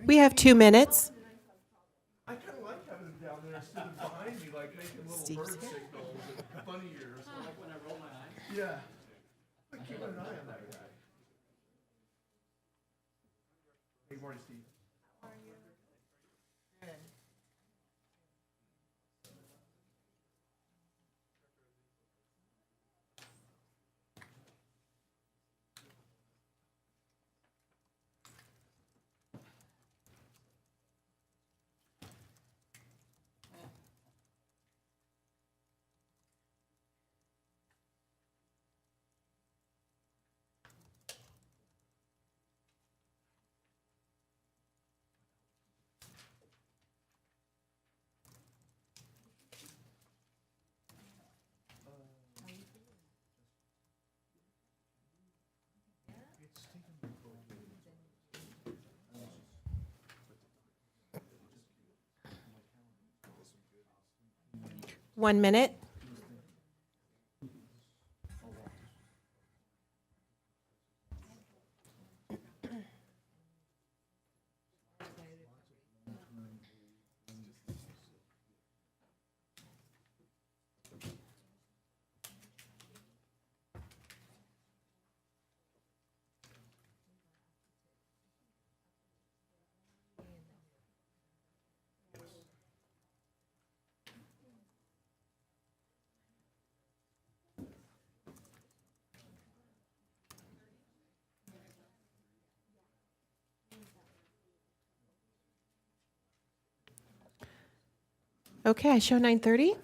We have 2 minutes. I kind of like having him down there sitting behind me, like making little Steve's bird here. signals and bunny ears. Like when I roll my eyes? Yeah. Like keep an eye on that guy. Hey, good morning, Steve. One minute. Okay, I show 9:30.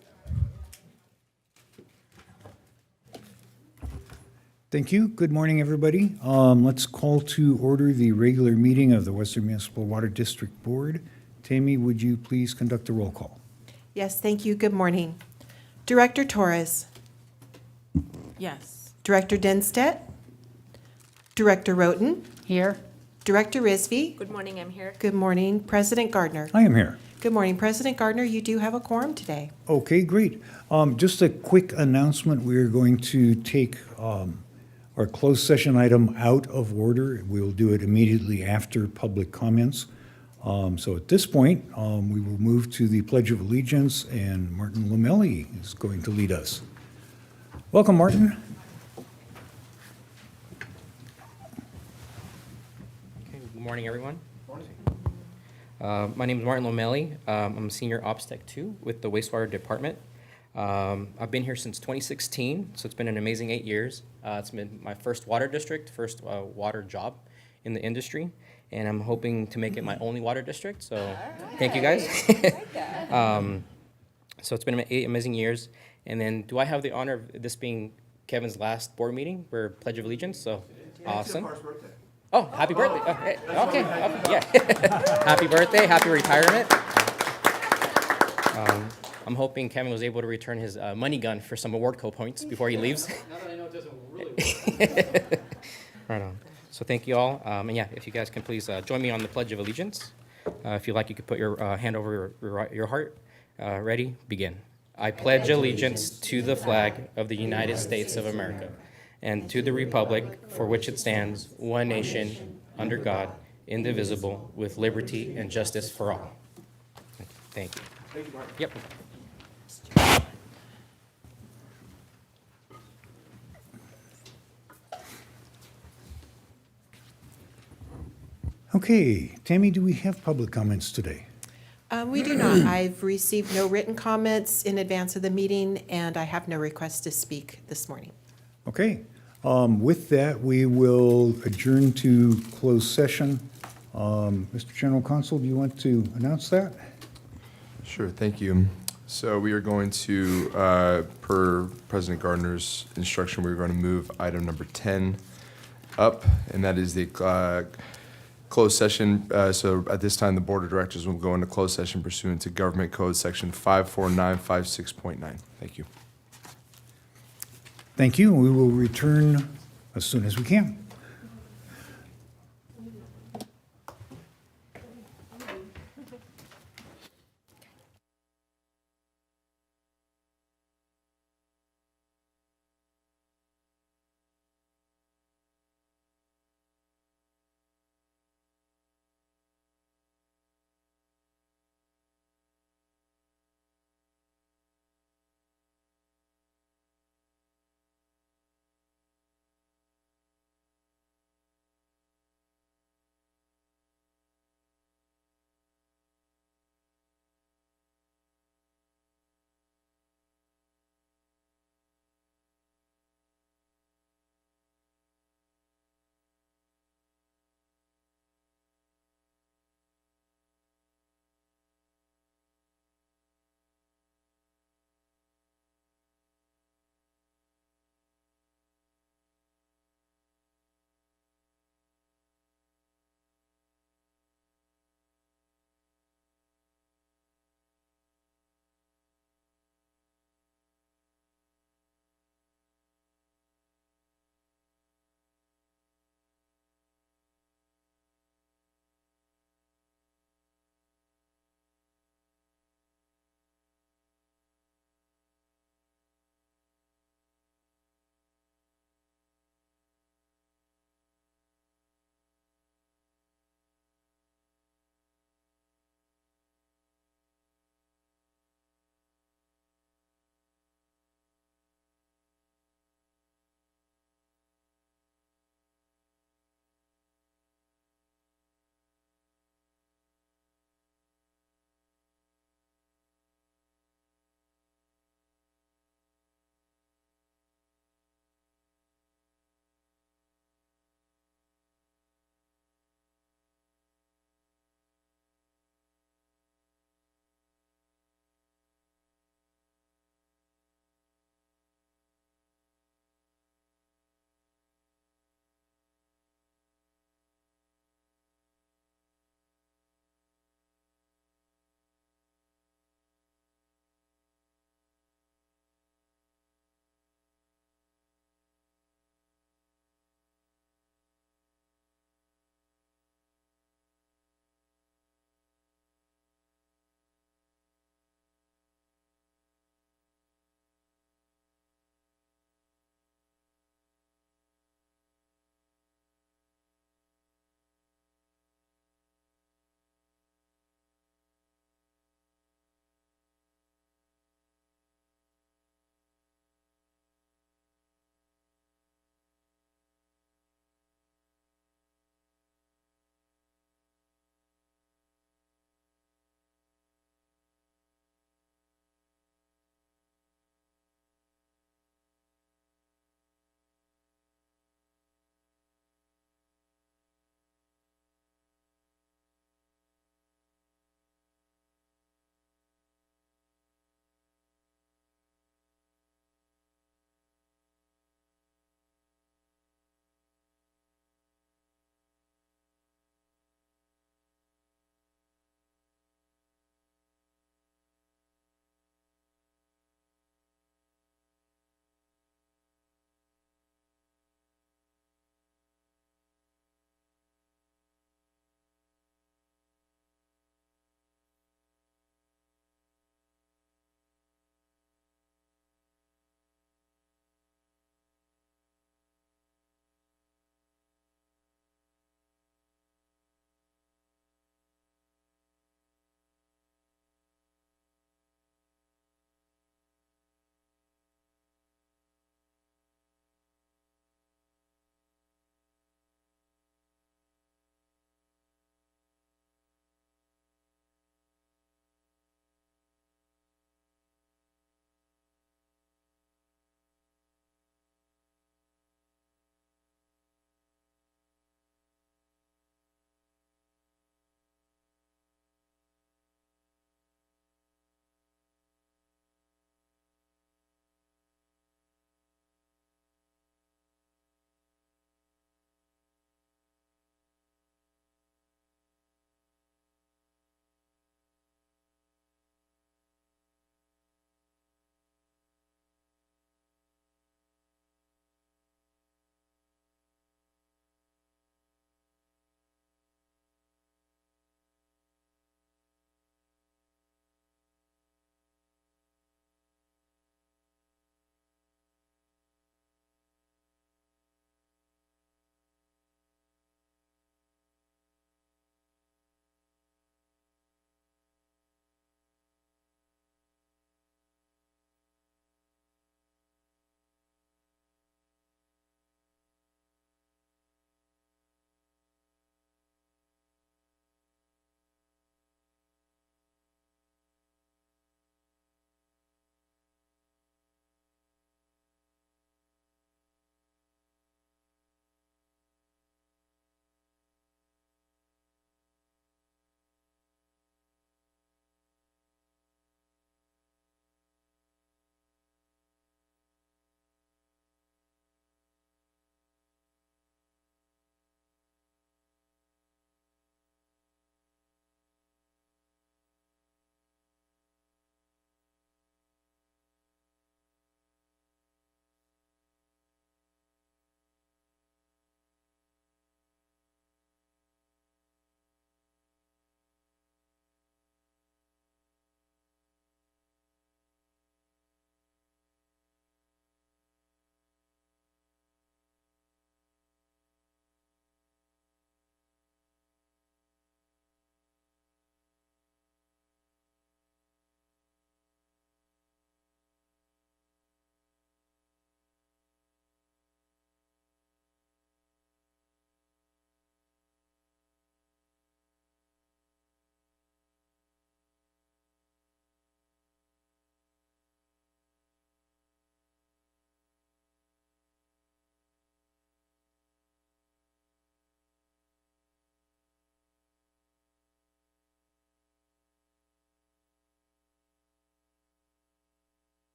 Thank you. Good morning, everybody. Let's call to order the regular meeting of the Western Municipal Water District Board. Tammy, would you please conduct the roll call? Yes, thank you. Good morning. Director Torres. Yes. Director Denstedt. Director Roten. Here. Director Risby. Good morning, I'm here. Good morning. President Gardner. I am here. Good morning. President Gardner, you do have a quorum today. Okay, great. Just a quick announcement. We're going to take our closed session item out of order. We'll do it immediately after public comments. So at this point, we will move to the Pledge of Allegiance, and Martin Lomelli is going to lead us. Welcome, Martin. Okay, good morning, everyone. My name is Martin Lomelli. I'm a senior ops tech 2 with the wastewater department. I've been here since 2016, so it's been an amazing 8 years. It's been my first water district, first water job in the industry, and I'm hoping to make it my only water district, so thank you guys. So it's been 8 amazing years. And then do I have the honor of this being Kevin's last board meeting for Pledge of Allegiance? So awesome. First birthday. Oh, happy birthday. Okay, yeah. Happy birthday, happy retirement. I'm hoping Kevin was able to return his money gun for some award co-points before he leaves. Now that I know it doesn't really work. Right on. So thank you all. And yeah, if you guys can please join me on the Pledge of Allegiance. If you like, you could put your hand over your heart. Ready? Begin. I pledge allegiance to the flag of the United States of America and to the republic for which it stands, one nation, under God, indivisible, with liberty and justice for all. Thank you. Thank you, Martin. Yep. Okay, Tammy, do we have public comments today? We do not. I've received no written comments in advance of the meeting, and I have no request to speak this morning. Okay, with that, we will adjourn to closed session. Mr. General Counsel, do you want to announce that? Sure, thank you. So we are going to, per President Gardner's instruction, we're going to move item number 10 up, and that is the closed session. So at this time, the Board of Directors will go into closed session pursuant to Government Code Section 54956.9. Thank you. Thank you, and we will return as soon as we can.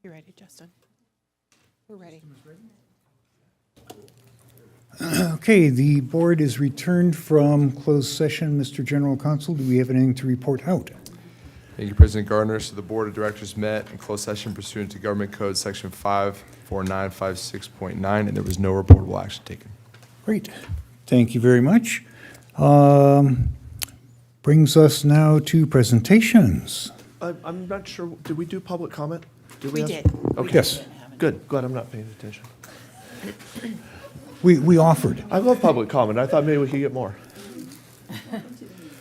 You ready, Justin? We're ready. Okay, the board is returned from closed session. Mr. General Counsel, do we have anything to report out? Thank you, President Gardner. So the Board of Directors met in closed session pursuant to Government Code Section 54956.9, and there was no reportable action taken. Great, thank you very much. Brings us now to presentations. I'm not sure, did we do public comment? We have- did. Okay. Yes, Good, glad I'm not paying attention. we offered. I love public comment. I thought maybe we could get more.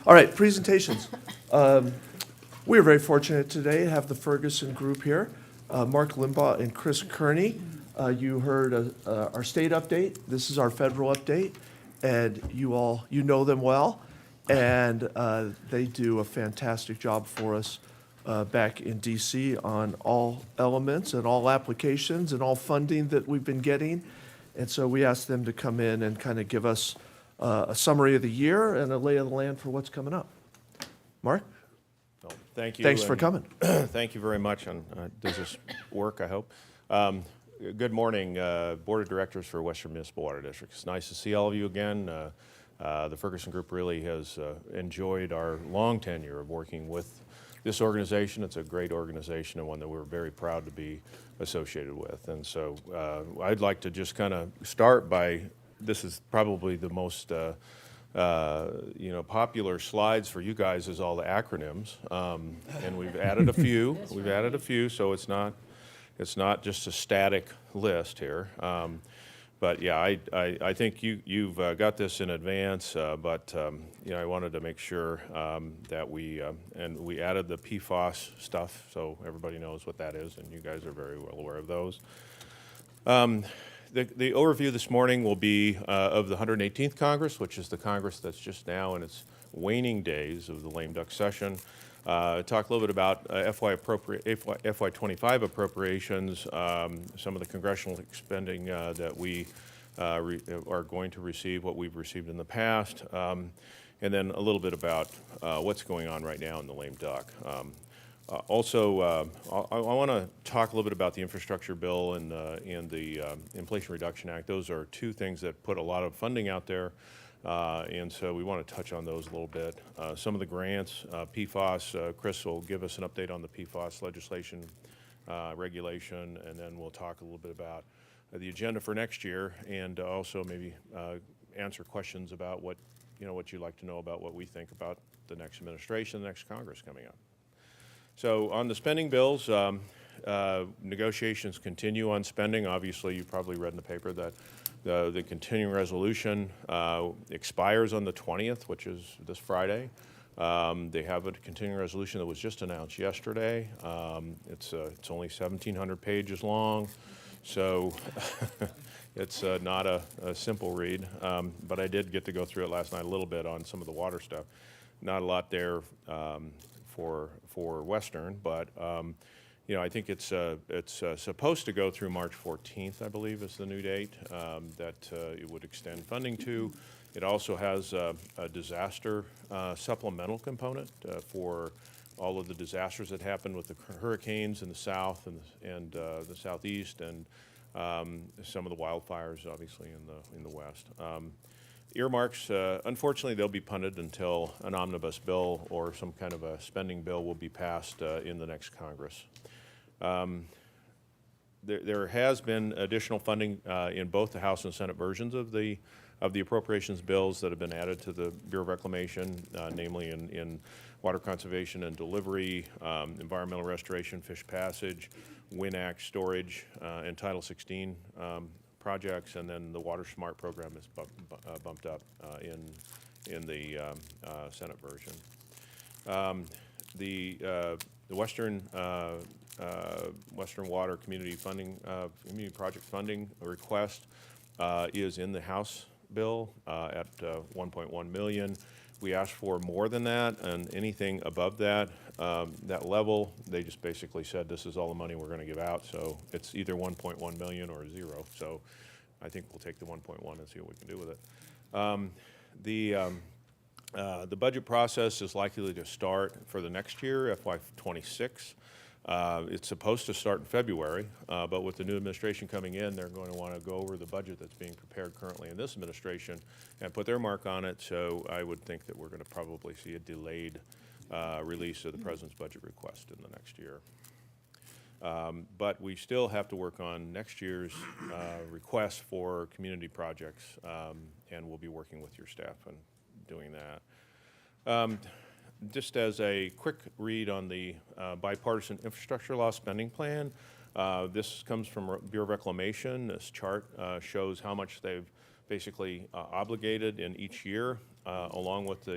All right, presentations. We are very fortunate today to have the Ferguson Group here. Mark Limbaugh and Chris Kearney. You heard our state update. This is our federal update, and you know them well, and they do a fantastic job for us back in DC on all elements and all applications and all funding that we've been getting. And so we asked them to come in and kind of give us a summary of the year and a lay of the land for what's coming up. Mark? Well, thank you. Thanks for and coming. Thank you very much. And does this work, I hope? Good morning, Board of Directors for Western Municipal Water District. It's nice to see all of you again. The Ferguson Group really has enjoyed our long tenure of working with this organization. It's a great organization and one that we're very proud to be associated with. And so I'd like to just kind of start by, this is probably the most popular slides for you guys is all the acronyms. And we've added a few. We've added a few, so it's not just a static list here. But yeah, I think you've got this in advance, but I wanted to make sure that we added the PFAS stuff, so everybody knows what that is, and you guys are very well aware of those. The overview this morning will be of the 118th Congress, which is the Congress that's just now in its waning days of the lame duck session. Talk a little bit about FY25 appropriations, some of the congressional spending that we are going to receive, what we've received in the past, and then a little bit about what's going on right now in the lame duck. Also, I want to talk a little bit about the infrastructure bill and the Inflation Reduction Act. Those are two things that put a lot of funding out there. And so we want to touch on those a little bit. Some of the grants, PFAS, Chris will give us an update on the PFAS legislation, regulation, and then we'll talk a little bit about the agenda for next year, and also maybe answer questions about what you'd like to know about what we think about the next administration, the next Congress coming up. So on the spending bills, negotiations continue on spending. Obviously, you've probably read in the paper that the continuing resolution expires on the 20th, which is this Friday. They have a continuing resolution that was just announced yesterday. It's only 1,700 pages long, so it's not a simple read. But I did get to go through it last night a little bit on some of the water stuff. Not a lot there for Western, but I think it's supposed to go through March 14th, I believe, is the new date that it would extend funding to. It also has a disaster supplemental component for all of the disasters that happened with the hurricanes in the south and the southeast, and some of the wildfires, obviously, in the west. Earmarks, unfortunately, they'll be punted until an omnibus bill or some kind of a spending bill will be passed in the next Congress. There has been additional funding in both the House and Senate versions of the appropriations bills that have been added to the Bureau of Reclamation, namely in water conservation and delivery, environmental restoration, fish passage, WIN Act storage, and Title 16 projects, and then the Water Smart program is bumped up in the Senate version. The Western Water Community Funding, Community Project Funding request is in the House bill at 1.1 million. We asked for more than that, and anything above that, that level, they just basically said, this is all the money we're going to give out. So it's either 1.1 million or zero. So I think we'll take the 1.1 and see what we can do with it. The budget process is likely to start for the next year, FY '26. It's supposed to start in February, but with the new administration coming in, they're going to want to go over the budget that's being prepared currently in this administration and put their mark on it. So I would think that we're going to probably see a delayed release of the president's budget request in the next year. But we still have to work on next year's request for community projects, and we'll be working with your staff on doing that. Just as a quick read on the bipartisan infrastructure law spending plan, this comes from Bureau of Reclamation. This chart shows how much they've basically obligated in each year, along with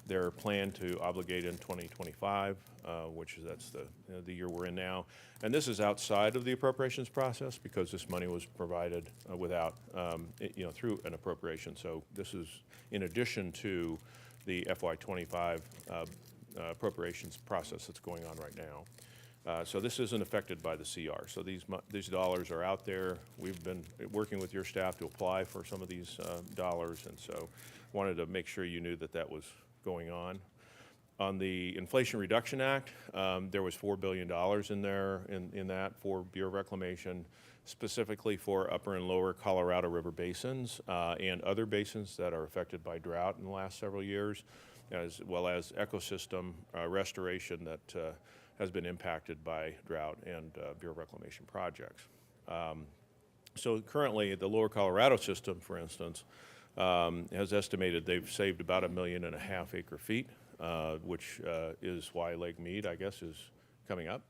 their plan to obligate in 2025, which is that's the year we're in now. And this is outside of the appropriations process because this money was provided without, through an appropriation. So this is in addition to the FY25 appropriations process that's going on right now. So this isn't affected by the CR. So these dollars are out there. We've been working with your staff to apply for some of these dollars, and so wanted to make sure you knew that that was going on. On the Inflation Reduction Act, there was $4 billion in there in that for Bureau of Reclamation, specifically for upper and lower Colorado River basins and other basins that are affected by drought in the last several years, as well as ecosystem restoration that has been impacted by drought and Bureau of Reclamation projects. So currently, the lower Colorado system, for instance, has estimated they've saved about 1.5 million acre feet, which is why Lake Mead, I guess, is coming up.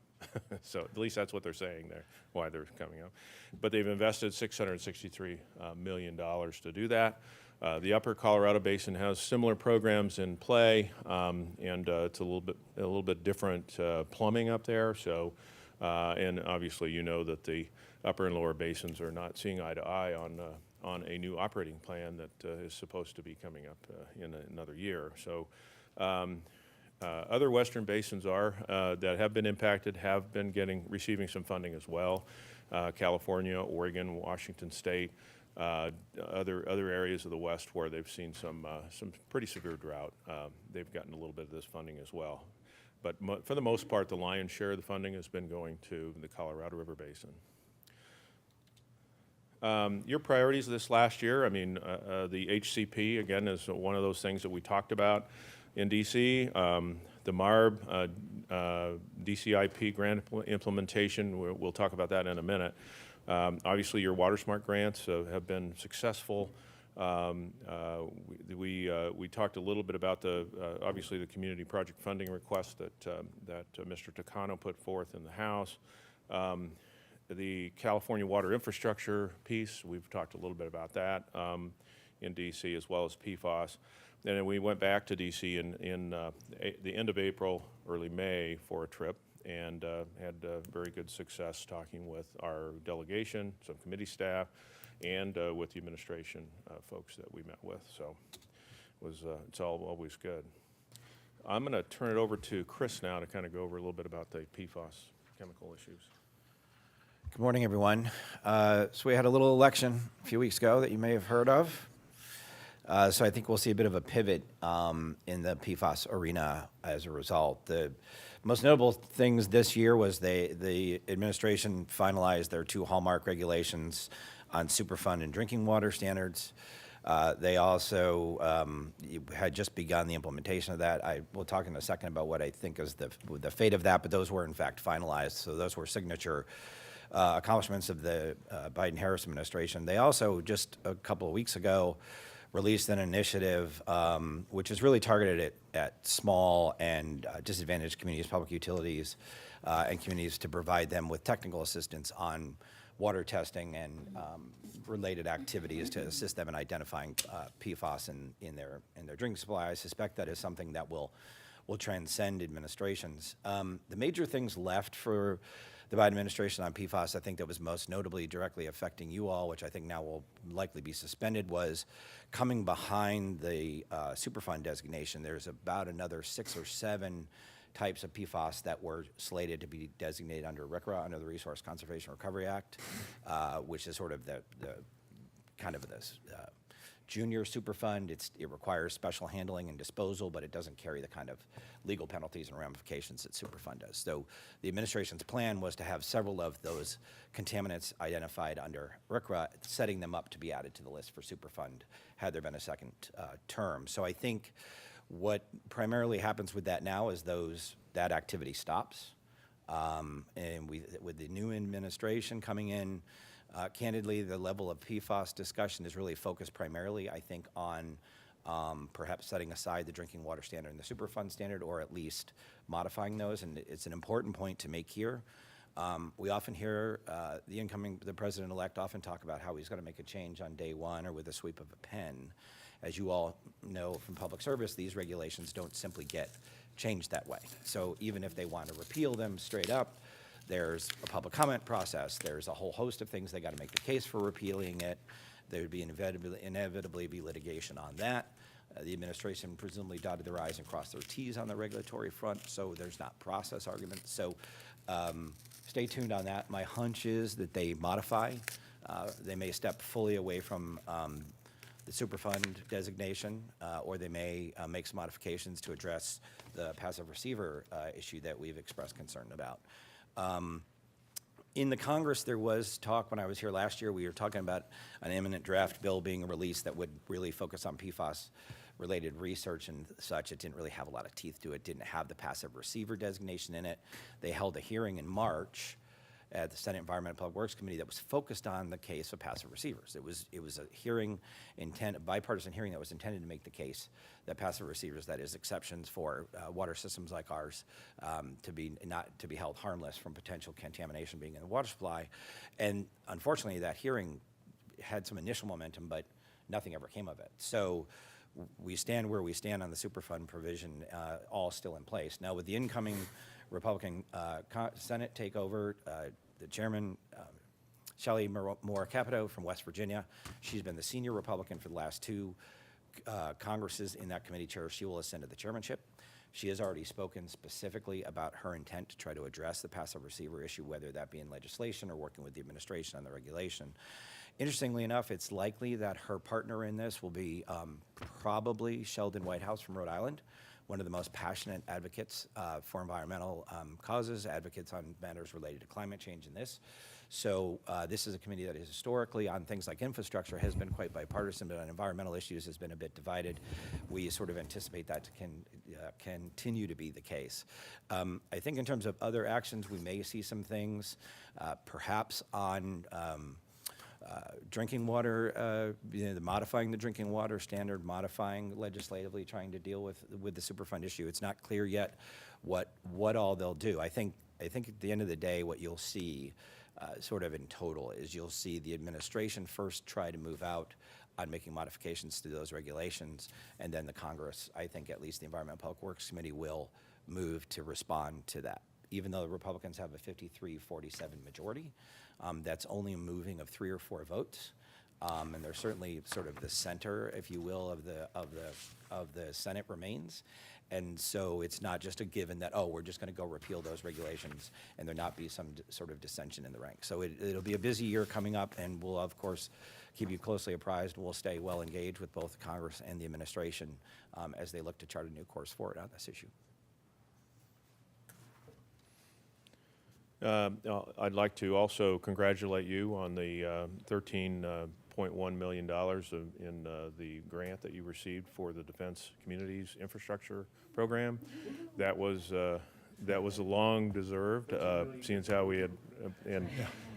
So at least that's what they're saying there, why they're coming up. But they've invested $663 million to do that. The upper Colorado Basin has similar programs in play, and it's a little bit different plumbing up there. So, and obviously you know that the upper and lower basins are not seeing eye to eye on a new operating plan that is supposed to be coming up in another year. So. Other western basins that have been impacted have been receiving some funding as well. California, Oregon, Washington State, other areas of the West where they've seen some pretty severe drought. They've gotten a little bit of this funding as well. But for the most part, the lion's share of the funding has been going to the Colorado River Basin. Your priorities this last year, I mean, the HCP, again, is one of those things that we talked about in DC. The MARB, DCIP grant implementation, we'll talk about that in a minute. Obviously, your WaterSmart grants have been successful. We talked a little bit about obviously the community project funding request that Mr. Takano put forth in the House. The California water infrastructure piece, we've talked a little bit about that in DC, as well as PFAS. And then we went back to DC in the end of April, early May for a trip, and had very good success talking with our delegation, some committee staff, and with the administration folks that we met with. So it's always good. I'm going to turn it over to Chris now to kind of go over a little bit about the PFAS chemical issues. Good morning, everyone. So we had a little election a few weeks ago that you may have heard of. So I think we'll see a bit of a pivot in the PFAS arena as a result. The most notable things this year was the administration finalized their 2 hallmark regulations on Superfund and drinking water standards. They also had just begun the implementation of that. I will talk in a second about what I think is the fate of that, but those were in fact finalized. So those were signature accomplishments of the Biden-Harris administration. They also, just a couple of weeks ago, released an initiative which is really targeted at small and disadvantaged communities, public utilities, and communities to provide them with technical assistance on water testing and related activities to assist them in identifying PFAS in their drinking supply. I suspect that is something that will transcend administrations. The major things left for the Biden administration on PFAS, I think that was most notably directly affecting you all, which I think now will likely be suspended, was coming behind the Superfund designation. There's about another 6 or 7 types of PFAS that were slated to be designated under RCRA, under the Resource Conservation Recovery Act, which is sort of the kind of this junior Superfund. It requires special handling and disposal, but it doesn't carry the kind of legal penalties and ramifications that Superfund does. So the administration's plan was to have several of those contaminants identified under RCRA, setting them up to be added to the list for Superfund had there been a second term. So I think what primarily happens with that now is that activity stops. And with the new administration coming in, candidly, the level of PFAS discussion is really focused primarily, I think, on perhaps setting aside the drinking water standard and the Superfund standard, or at least modifying those. And it's an important point to make here. We often hear the president-elect often talk about how he's going to make a change on day one or with a sweep of a pen. As you all know from public service, these regulations don't simply get changed that way. So even if they want to repeal them straight up, there's a public comment process. There's a whole host of things they got to make the case for repealing it. There would be inevitably be litigation on that. The administration presumably dotted their I's and crossed their T's on the regulatory front, so there's not process arguments. So stay tuned on that. My hunch is that they modify. They may step fully away from the Superfund designation, or they may make some modifications to address the passive receiver issue that we've expressed concern about. In the Congress, there was talk when I was here last year. We were talking about an imminent draft bill being released that would really focus on PFAS-related research and such. It didn't really have a lot of teeth to it. Didn't have the passive receiver designation in it. They held a hearing in March at the Senate Environment and Public Works Committee that was focused on the case of passive receivers. It was a hearing a bipartisan hearing that was intended to make the case that passive receivers, that is, exceptions for water systems like ours, not to be held harmless from potential contamination being in the water supply. And unfortunately, that hearing had some initial momentum, but nothing ever came of it. So we stand where we stand on the Superfund provision, all still in place. Now, with the incoming Republican Senate takeover, the chairman, Shelley Moore Capito from West Virginia, she's been the senior Republican for the last 2 Congresses in that committee chair. She will ascend to the chairmanship. She has already spoken specifically about her intent to try to address the passive receiver issue, whether that be in legislation or working with the administration on the regulation. Interestingly enough, it's likely that her partner in this will be probably Sheldon Whitehouse from Rhode Island, one of the most passionate advocates for environmental causes, advocates on matters related to climate change in this. So this is a committee that is historically on things like infrastructure has been quite bipartisan, but on environmental issues has been a bit divided. We sort of anticipate that to continue to be the case. I think in terms of other actions, we may see some things, perhaps on drinking water, modifying the drinking water standard, modifying legislatively, trying to deal with the Superfund issue. It's not clear yet what all they'll do. I think at the end of the day, what you'll see, sort of in total, is you'll see the administration first try to move out on making modifications to those regulations, and then the Congress, I think at least the Environment and Public Works Committee, will move to respond to that. Even though the Republicans have a 53-47 majority, that's only a moving of 3 or 4 votes, and they're certainly sort of the center, if you will, of the Senate remains. And so it's not just a given that, oh, we're just going to go repeal those regulations and there not be some sort of dissension in the ranks. So it'll be a busy year coming up, and we'll, of course, keep you closely apprised. We'll stay well engaged with both Congress and the administration as they look to chart a new course forward on this issue. I'd like to also congratulate you on the $13.1 million in the grant that you received for the Defense Communities Infrastructure Program. That was a long-deserved, seeing as how we had, and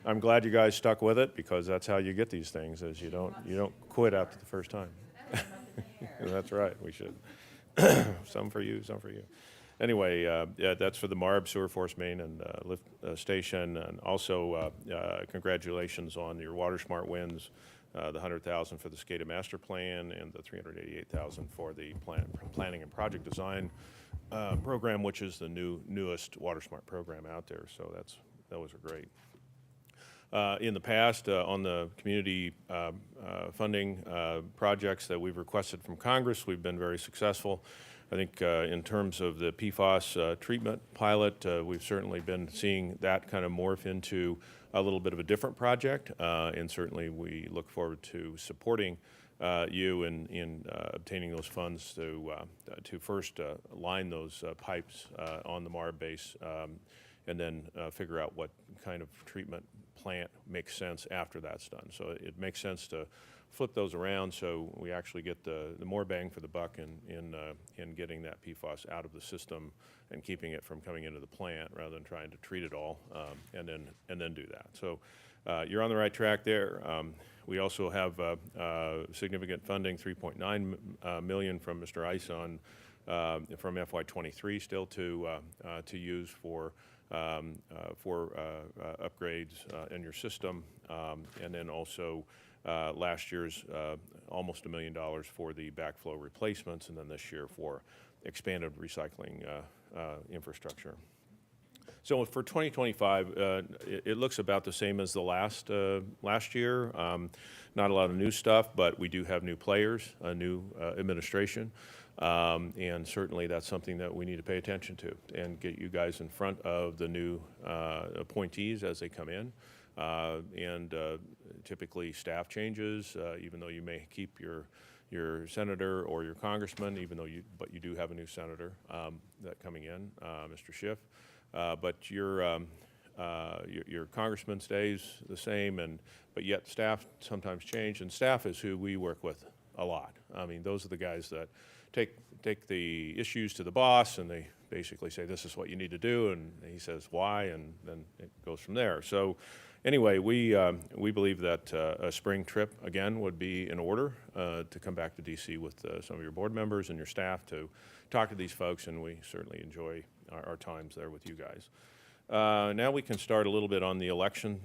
I'm glad you guys stuck with it, because that's how you get these things, is you don't quit after the first time. That's right, we should. Some for you, some for you. Anyway, yeah, that's for the Marb Sewer Force Main and Lift Station, and also congratulations on your Water Smart wins, the $100,000 for the SCADA Master Plan and the $388,000 for the Planning and Project Design program, which is the newest Water Smart program out there. So that's those are great. In the past, on the community funding projects that we've requested from Congress, we've been very successful. I think in terms of the PFAS treatment pilot, we've certainly been seeing that kind of morph into a little bit of a different project, and certainly we look forward to supporting you in obtaining those funds to first line those pipes on the MARB base, and then figure out what kind of treatment plant makes sense after that's done. So it makes sense to flip those around so we actually get the more bang for the buck in getting that PFAS out of the system and keeping it from coming into the plant rather than trying to treat it all and then do that. So you're on the right track there. We also have significant funding, $3.9 million from Mr. Ison from FY23 still to use for upgrades in your system, and then also last year's almost $1 million for the backflow replacements, and then this year for expanded recycling infrastructure. So for 2025, it looks about the same as the last year. Not a lot of new stuff, but we do have new players, a new administration, and certainly that's something that we need to pay attention to and get you guys in front of the new appointees as they come in. And typically staff changes, even though you may keep your senator or your congressman, but you do have a new senator that coming in, Mr. Schiff. But your congressman stays the same, but yet staff sometimes change, and staff is who we work with a lot. I mean, those are the guys that take the issues to the boss, and they basically say, this is what you need to do, and he says why, and then it goes from there. So anyway, we believe that a spring trip, again, would be in order to come back to DC with some of your board members and your staff to talk to these folks, and we certainly enjoy our times there with you guys. Now we can start a little bit on the election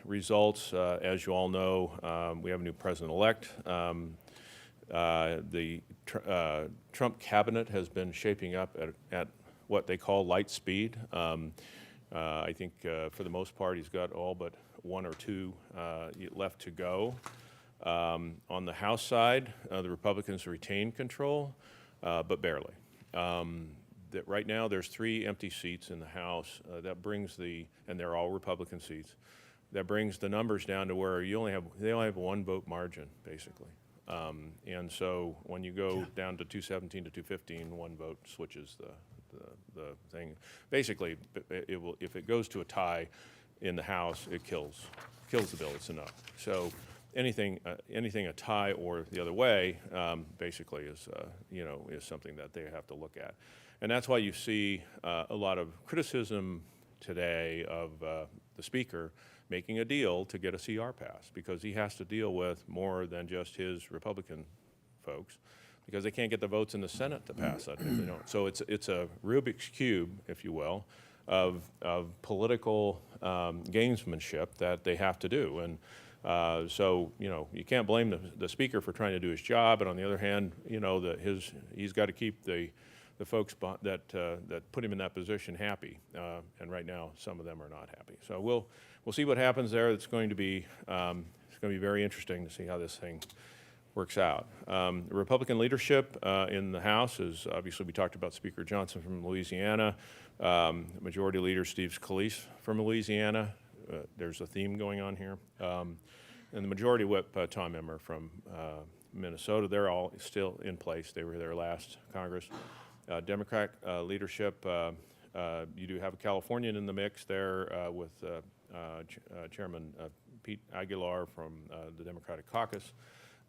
results. As you all know, we have a new president-elect. The Trump cabinet has been shaping up at what they call light speed. I think for the most part, he's got all but one or two left to go. On the House side, the Republicans retain control, but barely. That right now, there's 3 empty seats in the House. That brings and they're all Republican seats. That brings the numbers down to where they only have 1 vote margin, basically. And so when you go down to 217 to 215, 1 vote switches the thing. Basically, if it goes to a tie in the House, it kills the bill. It's enough. So anything a tie or the other way, basically is something that they have to look at. And that's why you see a lot of criticism today of the Speaker making a deal to get a CR passed, because he has to deal with more than just his Republican folks, because they can't get the votes in the Senate to pass that if they don't. So it's a Rubik's Cube, if you will, of political gamesmanship that they have to do. And so you can't blame the Speaker for trying to do his job, and on the other hand, he's got to keep the folks that put him in that position happy, and right now some of them are not happy. So we'll see what happens there. It's going to be very interesting to see how this thing works out. The Republican leadership in the House is obviously, we talked about Speaker Johnson from Louisiana, Majority Leader Steve Scalise from Louisiana. There's a theme going on here, and the Majority Whip Tom Emmer from Minnesota. They're all still in place. They were there last Congress. Democrat leadership, you do have a Californian in the mix there with Chairman Pete Aguilar from the Democratic Caucus,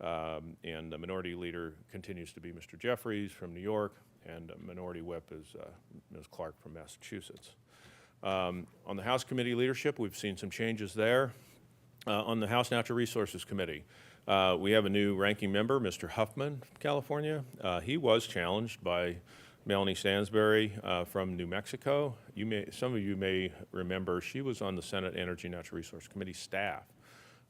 and the Minority Leader continues to be Mr. Jeffries from New York, and Minority Whip is Ms. Clark from Massachusetts. On the House Committee leadership, we've seen some changes there. On the House Natural Resources Committee, we have a new ranking member, Mr. Huffman from California. He was challenged by Melanie Stansbury from New Mexico. Some of you may remember she was on the Senate Energy Natural Resource Committee staff,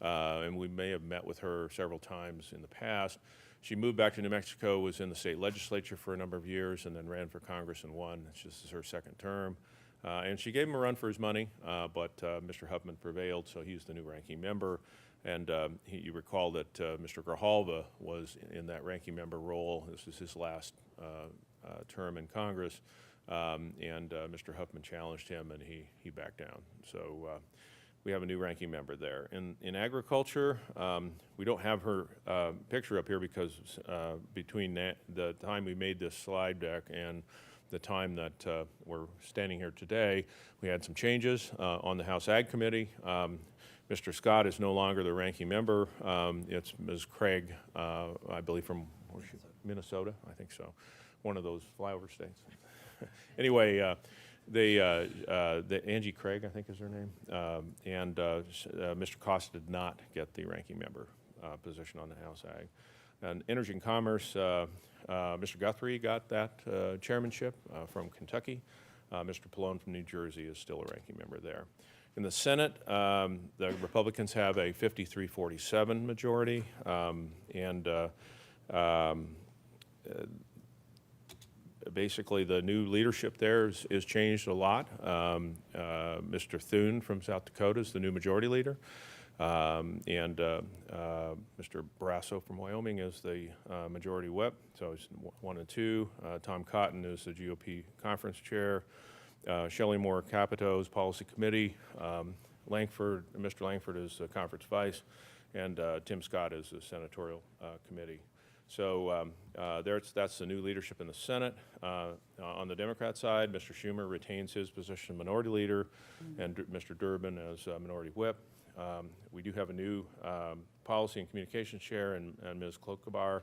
and we may have met with her several times in the past. She moved back to New Mexico, was in the state legislature for a number of years, and then ran for Congress and won. This is her second term. And she gave him a run for his money, but Mr. Huffman prevailed, so he's the new ranking member. And you recall that Mr. Grijalva was in that ranking member role. This is his last term in Congress. And Mr. Huffman challenged him, and he backed down. So we have a new ranking member there. In agriculture, we don't have her picture up here because between the time we made this slide deck and the time that we're standing here today, we had some changes on the House Ag Committee. Mr. Scott is no longer the ranking member. It's Ms. Craig, I believe from Minnesota, I think so, one of those flyover states. Anyway, the Angie Craig, I think is her name, and Mr. Costa did not get the ranking member position on the House Ag. And Energy and Commerce, Mr. Guthrie got that chairmanship from Kentucky. Mr. Pallone from New Jersey is still a ranking member there. In the Senate, the Republicans have a 53-47 majority, basically the new leadership there is changed a lot. Mr. Thune from South Dakota is the new majority leader. And Mr. Barrasso from Wyoming is the majority whip, so it's 1 and 2. Tom Cotton is the GOP conference chair. Shelley Moore Capito's policy committee. Mr. Langford is the conference vice, and Tim Scott is the senatorial committee. So that's the new leadership in the Senate. On the Democrat side, Mr. Schumer retains his position of minority leader, and Mr. Durbin as minority whip. We do have a new policy and communications chair, and Ms. Klokobar,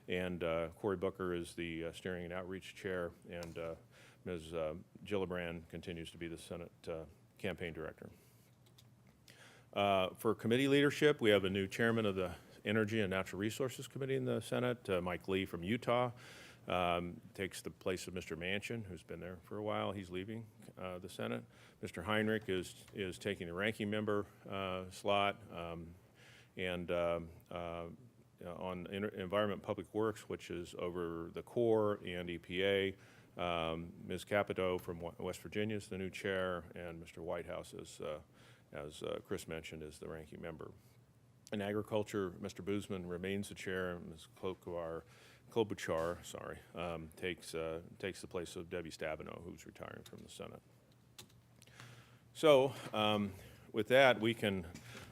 and Cory Booker is the steering and outreach chair, and Ms. Gillibrand continues to be the Senate campaign director. For committee leadership, we have a new chairman of the Energy and Natural Resources Committee in the Senate, Mike Lee from Utah. Takes the place of Mr. Manchin, who's been there for a while. He's leaving the Senate. Mr. Heinrich is taking the ranking member slot. And on Environment Public Works, which is over the Corps and EPA, Ms. Capito from West Virginia is the new chair, and Mr. Whitehouse, as Chris mentioned, is the ranking member. In agriculture, Mr. Boozman remains the chair, and Ms. Klobuchar, takes the place of Debbie Stabenow, who's retiring from the Senate. So with that, we can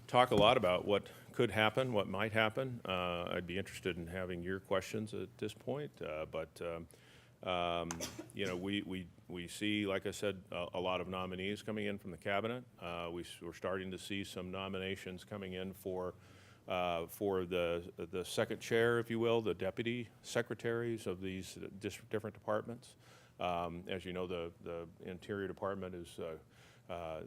talk a lot about what could happen, what might happen. I'd be interested in having your questions at this point, you know, we see, like I said, a lot of nominees coming in from the cabinet. We're starting to see some nominations coming in for the second chair, if you will, the deputy secretaries of these different departments. As you know, the Interior Department is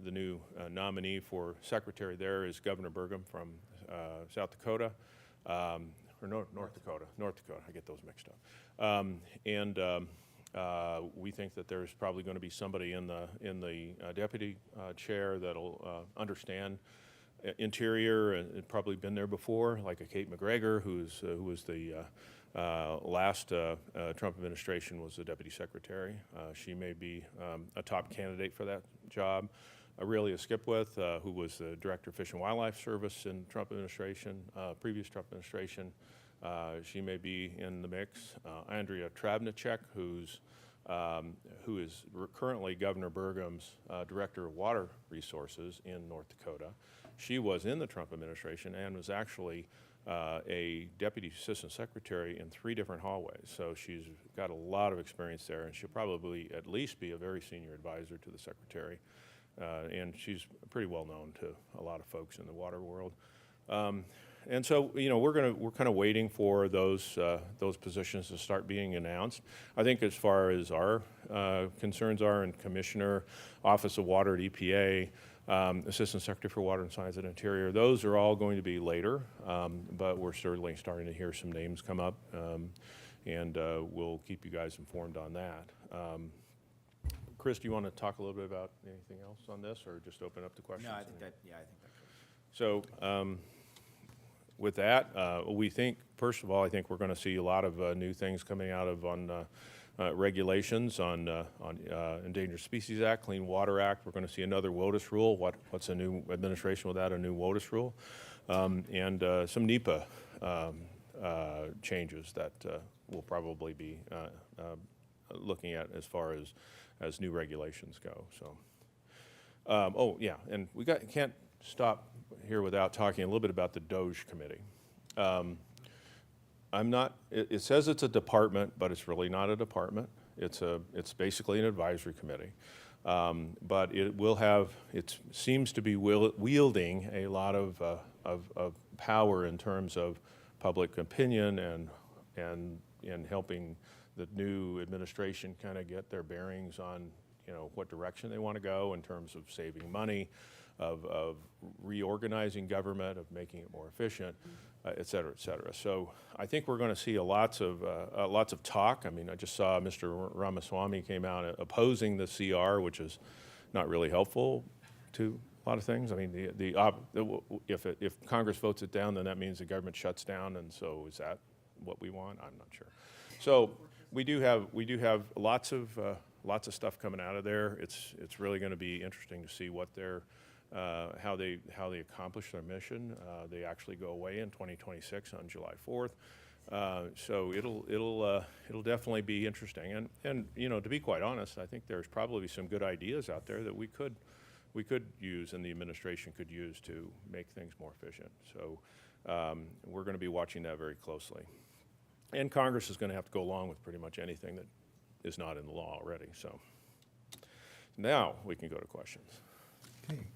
the new nominee for secretary there is Governor Burgum from South Dakota. Or North Dakota. I get those mixed up. We think that there's probably going to be somebody in the deputy chair that'll understand Interior and probably been there before, like a Kate McGregor, who was the last Trump administration was the deputy secretary. She may be a top candidate for that job. Aurelia Skipwith, who was the director of Fish and Wildlife Service in Trump administration, previous Trump administration, she may be in the mix. Andrea Travnicek, who is currently Governor Burgum's director of water resources in North Dakota. She was in the Trump administration and was actually a deputy assistant secretary in 3 different hallways. So she's got a lot of experience there, and she'll probably at least be a very senior advisor to the secretary. And she's pretty well known to a lot of folks in the water world. And so, you know, we're kind of waiting for those positions to start being announced. I think as far as our concerns are, in Commissioner, Office of Water at EPA, Assistant Secretary for Water and Science at Interior, those are all going to be later, but we're certainly starting to hear some names come up, and we'll keep you guys informed on that. Chris, do you want to talk a little bit about anything else on this, or just open up the questions? No, I think that covers it. So with that, we think, first of all, I think we're going to see a lot of new things coming out of on regulations on Endangered Species Act, Clean Water Act. We're going to see another WOTUS rule. What's a new administration without a new WOTUS rule? And some NEPA changes that we'll probably be looking at as far as new regulations go. So, oh yeah, and can't stop here without talking a little bit about the DOGE committee. It says it's a department, but it's really not a department. It's basically an advisory committee. But it seems to be wielding a lot of power in terms of public opinion and helping the new administration kind of get their bearings on, what direction they want to go in terms of saving money, of reorganizing government, of making it more efficient, et cetera, et cetera. So I think we're going to see lots of talk. I mean, I just saw Mr. Ramaswamy came out opposing the CR, which is not really helpful to a lot of things. I mean, if Congress votes it down, then that means the government shuts down, and so is that what we want? I'm not sure. So we do have lots of stuff coming out of there. It's really going to be interesting to see what how they accomplish their mission. They actually go away in 2026 on July 4th. So it'll definitely be interesting. And to be quite honest, I think there's probably some good ideas out there that we could use and the administration could use to make things more efficient. So we're going to be watching that very closely. And Congress is going to have to go along with pretty much anything that is not in the law already. So now we can go to questions. Okay.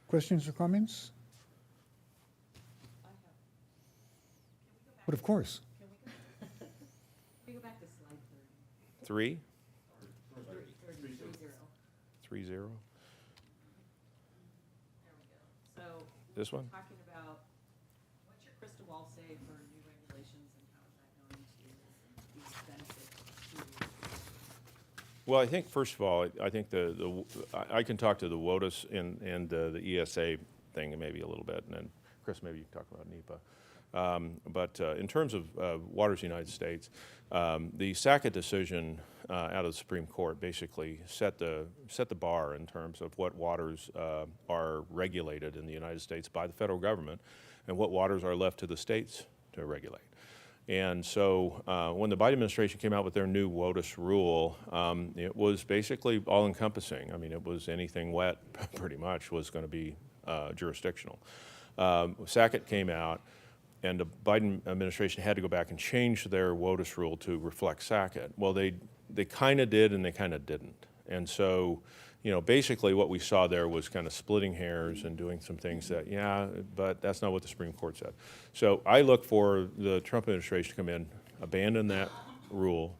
Questions or comments? But of course. Can we go back to slide 3? 30? 3-0. There we go. So This one? talking about, what's your crystal ball say for new regulations and how is that going to be benefit to? Well, I think, first of all, I think I can talk to the WOTUS and the ESA thing maybe a little bit, and then, Chris, maybe you can talk about NEPA. But in terms of Waters United States, the Sackett decision out of the Supreme Court basically set the bar in terms of what waters are regulated in the United States by the federal government and what waters are left to the states to regulate. And so when the Biden administration came out with their new WOTUS rule, it was basically all-encompassing. I mean, it was anything wet, pretty much, was going to be jurisdictional. Sackett came out, and the Biden administration had to go back and change their WOTUS rule to reflect Sackett. Well, they kind of did and they kind of didn't. And so, basically what we saw there was kind of splitting hairs and doing some things that, but that's not what the Supreme Court said. So I look for the Trump administration to come in, abandon that rule,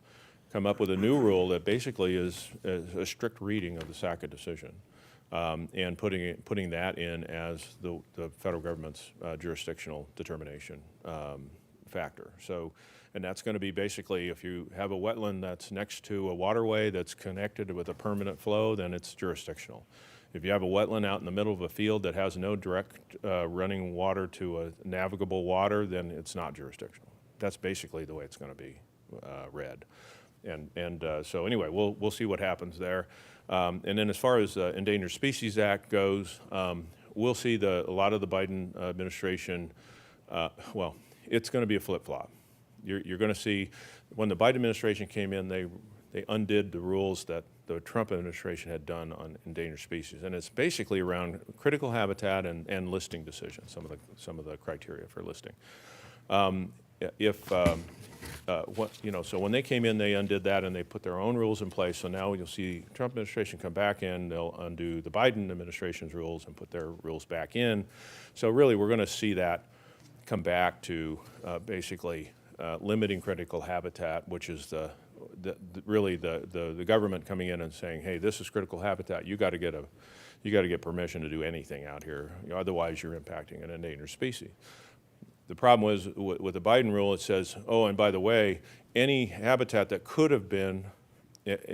come up with a new rule that basically is a strict reading of the Sackett decision, and putting that in as the federal government's jurisdictional determination factor. So, and that's going to be basically, if you have a wetland that's next to a waterway that's connected with a permanent flow, then it's jurisdictional. If you have a wetland out in the middle of a field that has no direct running water to a navigable water, then it's not jurisdictional. That's basically the way it's going to be read. And so anyway, we'll see what happens there. And then as far as the Endangered Species Act goes, we'll see a lot of the Biden administration, well, it's going to be a flip-flop. You're going to see, when the Biden administration came in, they undid the rules that the Trump administration had done on endangered species, and it's basically around critical habitat and listing decisions. Some of the criteria for listing. So when they came in, they undid that and they put their own rules in place. So now you'll see the Trump administration come back in. They'll undo the Biden administration's rules and put their rules back in. So really, we're going to see that come back to basically limiting critical habitat, which is really the government coming in and saying, hey, this is critical habitat. You got to get permission to do anything out here. Otherwise, you're impacting an endangered species. The problem was with the Biden rule, it says, oh, and by the way, any habitat that could have been, could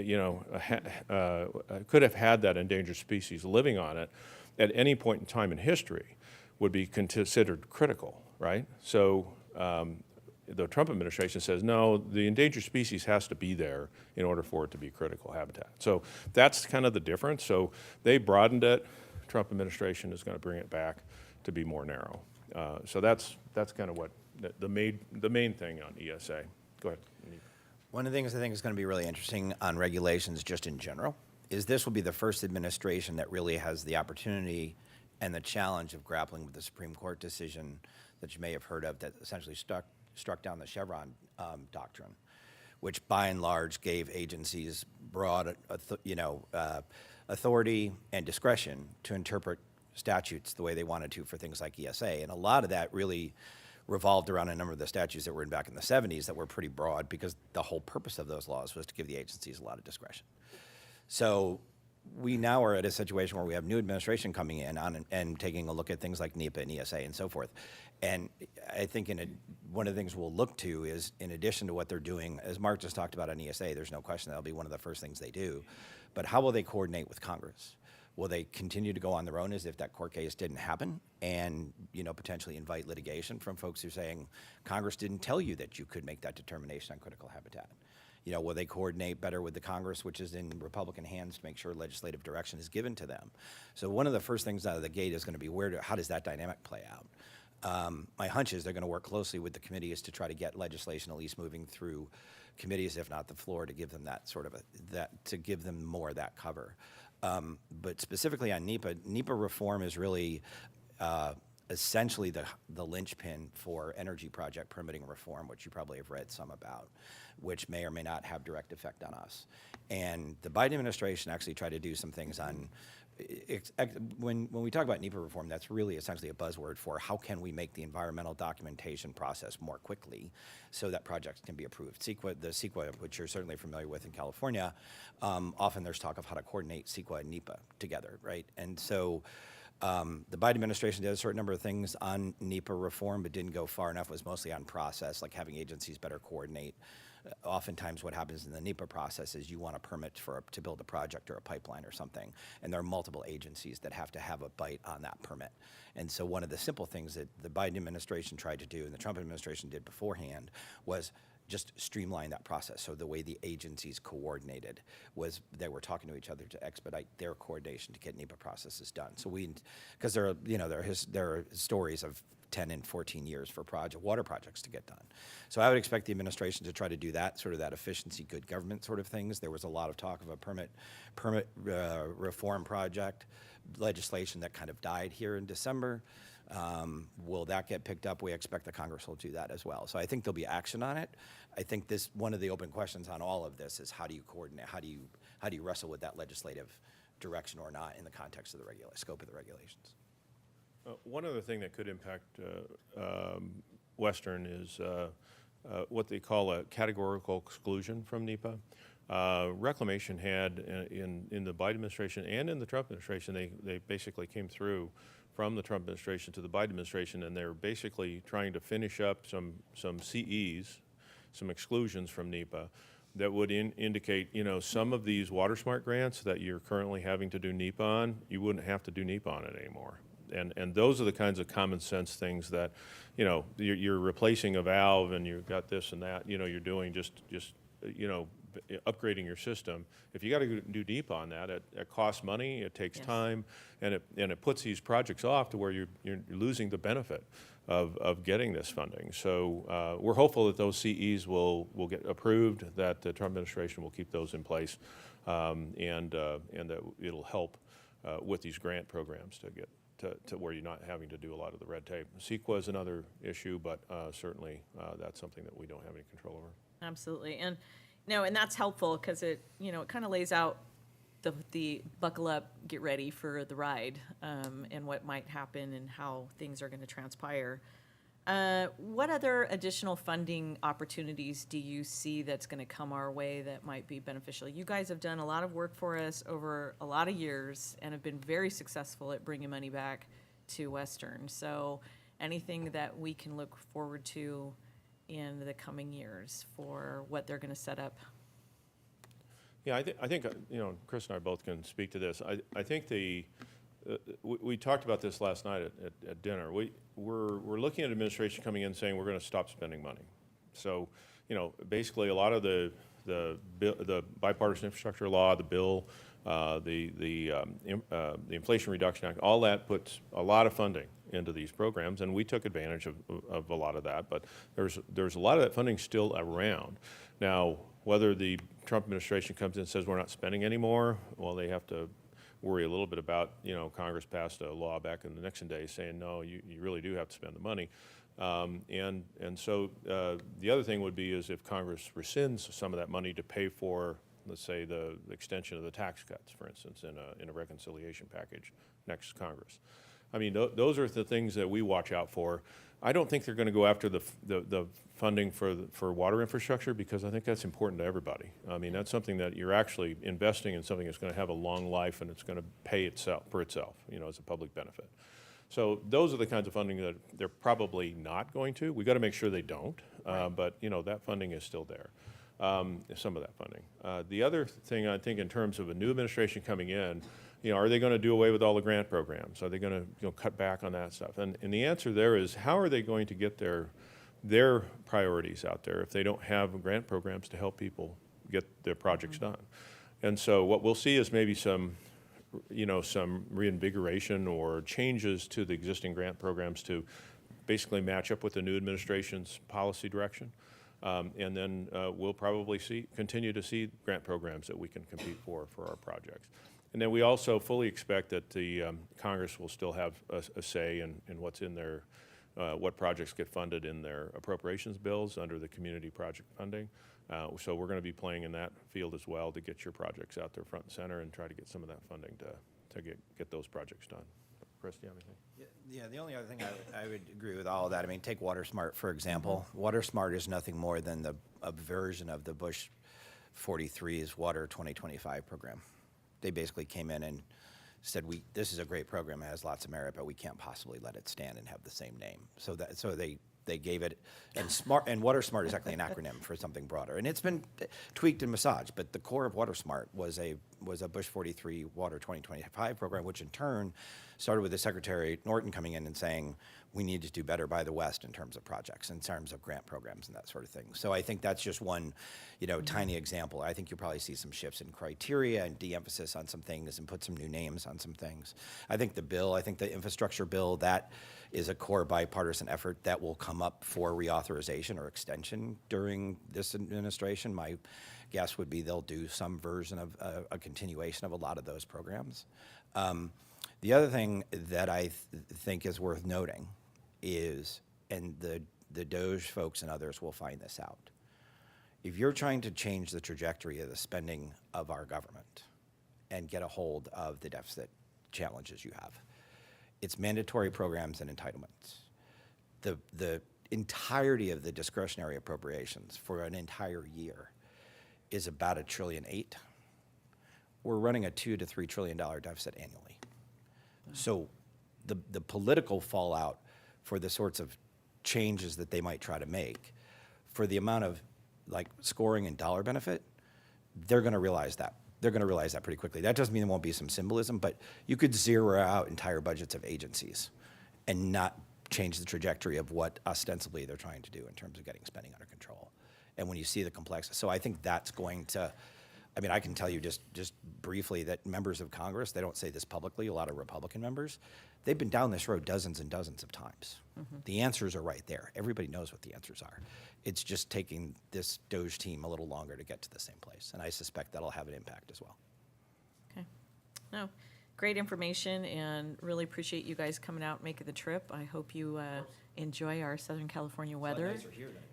have had that endangered species living on it at any point in time in history would be considered critical, right? So the Trump administration says, no, the endangered species has to be there in order for it to be critical habitat. So that's kind of the difference. So they broadened it. Trump administration is going to bring it back to be more narrow. So that's kind of what the main thing on ESA. Go ahead. One of the things I think is going to be really interesting on regulations just in general is this will be the first administration that really has the opportunity and the challenge of grappling with the Supreme Court decision that you may have heard of that essentially struck down the Chevron doctrine, which by and large gave agencies broad authority and discretion to interpret statutes the way they wanted to for things like ESA. And a lot of that really revolved around a number of the statutes that were in back in the 70s that were pretty broad because the whole purpose of those laws was to give the agencies a lot of discretion. So we now are at a situation where we have new administration coming in on and taking a look at things like NEPA and ESA and so forth. And I think one of the things we'll look to is, in addition to what they're doing, as Mark just talked about on ESA, there's no question that'll be one of the first things they do. But how will they coordinate with Congress? Will they continue to go on their own as if that court case didn't happen and, potentially invite litigation from folks who are saying, Congress didn't tell you that you could make that determination on critical habitat? Will they coordinate better with the Congress, which is in Republican hands, to make sure legislative direction is given to them? So one of the first things out of the gate is going to be how does that dynamic play out? My hunch is they're going to work closely with the committees to try to get legislation at least moving through committees, if not the floor, to give them that to give them more of that cover. But specifically on NEPA reform is really essentially the linchpin for energy project permitting reform, which you probably have read some about, which may or may not have direct effect on us. And the Biden administration actually tried to do some things on, when we talk about NEPA reform, that's really essentially a buzzword for how can we make the environmental documentation process more quickly so that projects can be approved. CEQA, which you're certainly familiar with in California, often there's talk of how to coordinate CEQA and NEPA together, right? And so the Biden administration did a certain number of things on NEPA reform, but didn't go far enough. It was mostly on process, like having agencies better coordinate. Oftentimes what happens in the NEPA process is you want a permit to build a project or a pipeline or something, and there are multiple agencies that have to have a bite on that permit. And so one of the simple things that the Biden administration tried to do and the Trump administration did beforehand was just streamline that process. So the way the agencies coordinated was they were talking to each other to expedite their coordination to get NEPA processes done. So because there are stories of 10 and 14 years for water projects to get done. So I would expect the administration to try to do that, sort of that efficiency, good government sort of things. There was a lot of talk of a permit reform project legislation that kind of died here in December. Will that get picked up? We expect the Congress will do that as well. So I think there'll be action on it. I think one of the open questions on all of this is how do you coordinate? How do you wrestle with that legislative direction or not in the context of the scope of the regulations? One other thing that could impact Western is what they call a categorical exclusion from NEPA. Reclamation had in the Biden administration and in the Trump administration, they basically came through from the Trump administration to the Biden administration, and they're basically trying to finish up some CEs, some exclusions from NEPA that would indicate, some of these water smart grants that you're currently having to do NEPA on, you wouldn't have to do NEPA on it anymore. And those are the kinds of common sense things that, you're replacing a valve and you've got this and that, you're doing just upgrading your system. If you got to do NEPA on that, it costs money, it takes time, and it puts these projects off to where you're losing the benefit of getting this funding. So we're hopeful that those CEs will get approved, that the Trump administration will keep those in place, and that it'll help with these grant programs to get to where you're not having to do a lot of the red tape. CEQA is another issue, but certainly that's something that we don't have any control over. Absolutely. And that's helpful because it kind of lays out the buckle up, get ready for the ride, and what might happen and how things are going to transpire. What other additional funding opportunities do you see that's going to come our way that might be beneficial? You guys have done a lot of work for us over a lot of years and have been very successful at bringing money back to Western. So anything that we can look forward to in the coming years for what they're going to set up? Yeah, I think Chris and I both can speak to this. I think we talked about this last night at dinner. We're looking at administration coming in saying we're going to stop spending money. So, basically, a lot of the bipartisan infrastructure law, the bill, the Inflation Reduction Act, all that puts a lot of funding into these programs, and we took advantage of a lot of that. But there's a lot of that funding still around. Now, whether the Trump administration comes in and says we're not spending anymore, well, they have to worry a little bit about, Congress passed a law back in the Nixon days saying, no, you really do have to spend the money. And so the other thing would be is if Congress rescinds some of that money to pay for, let's say, the extension of the tax cuts, for instance, in a reconciliation package next Congress. I mean, those are the things that we watch out for. I don't think they're going to go after the funding for water infrastructure, because I think that's important to everybody. I mean, that's something that you're actually investing in, something that's going to have a long life and it's going to pay itself for itself, as a public benefit. So those are the kinds of funding that they're probably not going to. We got to make sure they don't, but that funding is still there. Some of that funding. The other thing I think in terms of a new administration coming in, are they going to do away with all the grant programs? Are they going to cut back on that stuff? And the answer there is, how are they going to get their priorities out there if they don't have grant programs to help people get their projects done? And so what we'll see is maybe some reinvigoration or changes to the existing grant programs to basically match up with the new administration's policy direction. And then we'll probably continue to see grant programs that we can compete for our projects. And then we also fully expect that the Congress will still have a say in what's in their, what projects get funded in their appropriations bills under the community project funding. So we're going to be playing in that field as well to get your projects out there front and center and try to get some of that funding to get those projects done. Chris, do you have anything? Yeah, the only other thing I would agree with all of that. I mean, take WaterSmart, for example. WaterSmart is nothing more than a version of the Bush 43's Water 2025 program. They basically came in and said, this is a great program, it has lots of merit, but we can't possibly let it stand and have the same name. So they gave it, and WaterSmart is actually an acronym for something broader. And it's been tweaked and massaged, but the core of WaterSmart was a Bush 43 Water 2025 program, which in turn started with the Secretary Norton coming in and saying, we need to do better by the West in terms of projects, in terms of grant programs and that sort of thing. So I think that's just one, tiny example. I think you'll probably see some shifts in criteria and de-emphasis on some things and put some new names on some things. I think the infrastructure bill, that is a core bipartisan effort that will come up for reauthorization or extension during this administration. My guess would be they'll do some version of a continuation of a lot of those programs. The other thing that I think is worth noting is, and the DOJ folks and others will find this out, if you're trying to change the trajectory of the spending of our government and get a hold of the deficit challenges you have, it's mandatory programs and entitlements. The entirety of the discretionary appropriations for an entire year is about $1.8 trillion. We're running a $2 to $3 trillion deficit annually. So the political fallout for the sorts of changes that they might try to make, for the amount of scoring and dollar benefit, they're going to realize that. They're going to realize that pretty quickly. That doesn't mean there won't be some symbolism, but you could zero out entire budgets of agencies and not change the trajectory of what ostensibly they're trying to do in terms of getting spending under control. And when you see the complexity, so I think that's going to, I can tell you just briefly that members of Congress, they don't say this publicly, a lot of Republican members, they've been down this road dozens and dozens of times. Mm-hmm. The answers are right there. Everybody knows what the answers are. It's just taking this DOJ team a little longer to get to the same place, and I suspect that'll have an impact as well. Okay. No, great information, and really appreciate you guys coming out and making the trip. I hope you enjoy our Southern California weather.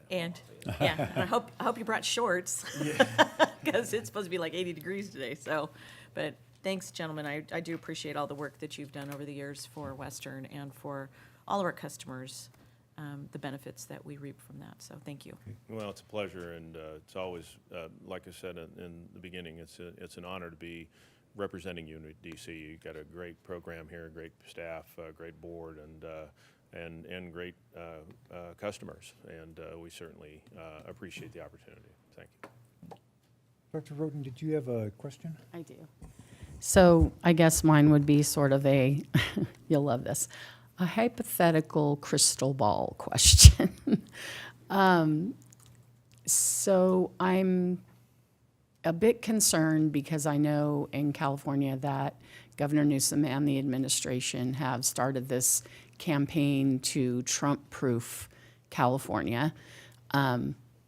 And yeah, and I hope you brought shorts, because it's supposed to be like 80 degrees today. So, but thanks, gentlemen. I do appreciate all the work that you've done over the years for Western and for all of our customers, the benefits that we reap from that. So thank you. Well, it's a pleasure, and it's always, like I said in the beginning, it's an honor to be representing you in D.C. You've got a great program here, great staff, great board, and great customers, and we certainly appreciate the opportunity. Thank you. Dr. Roden, did you have a question? I do. So I guess mine would be sort of a, you'll love this, a hypothetical crystal ball question. So I'm a bit concerned because I know in California that Governor Newsom and the administration have started this campaign to Trump-proof California,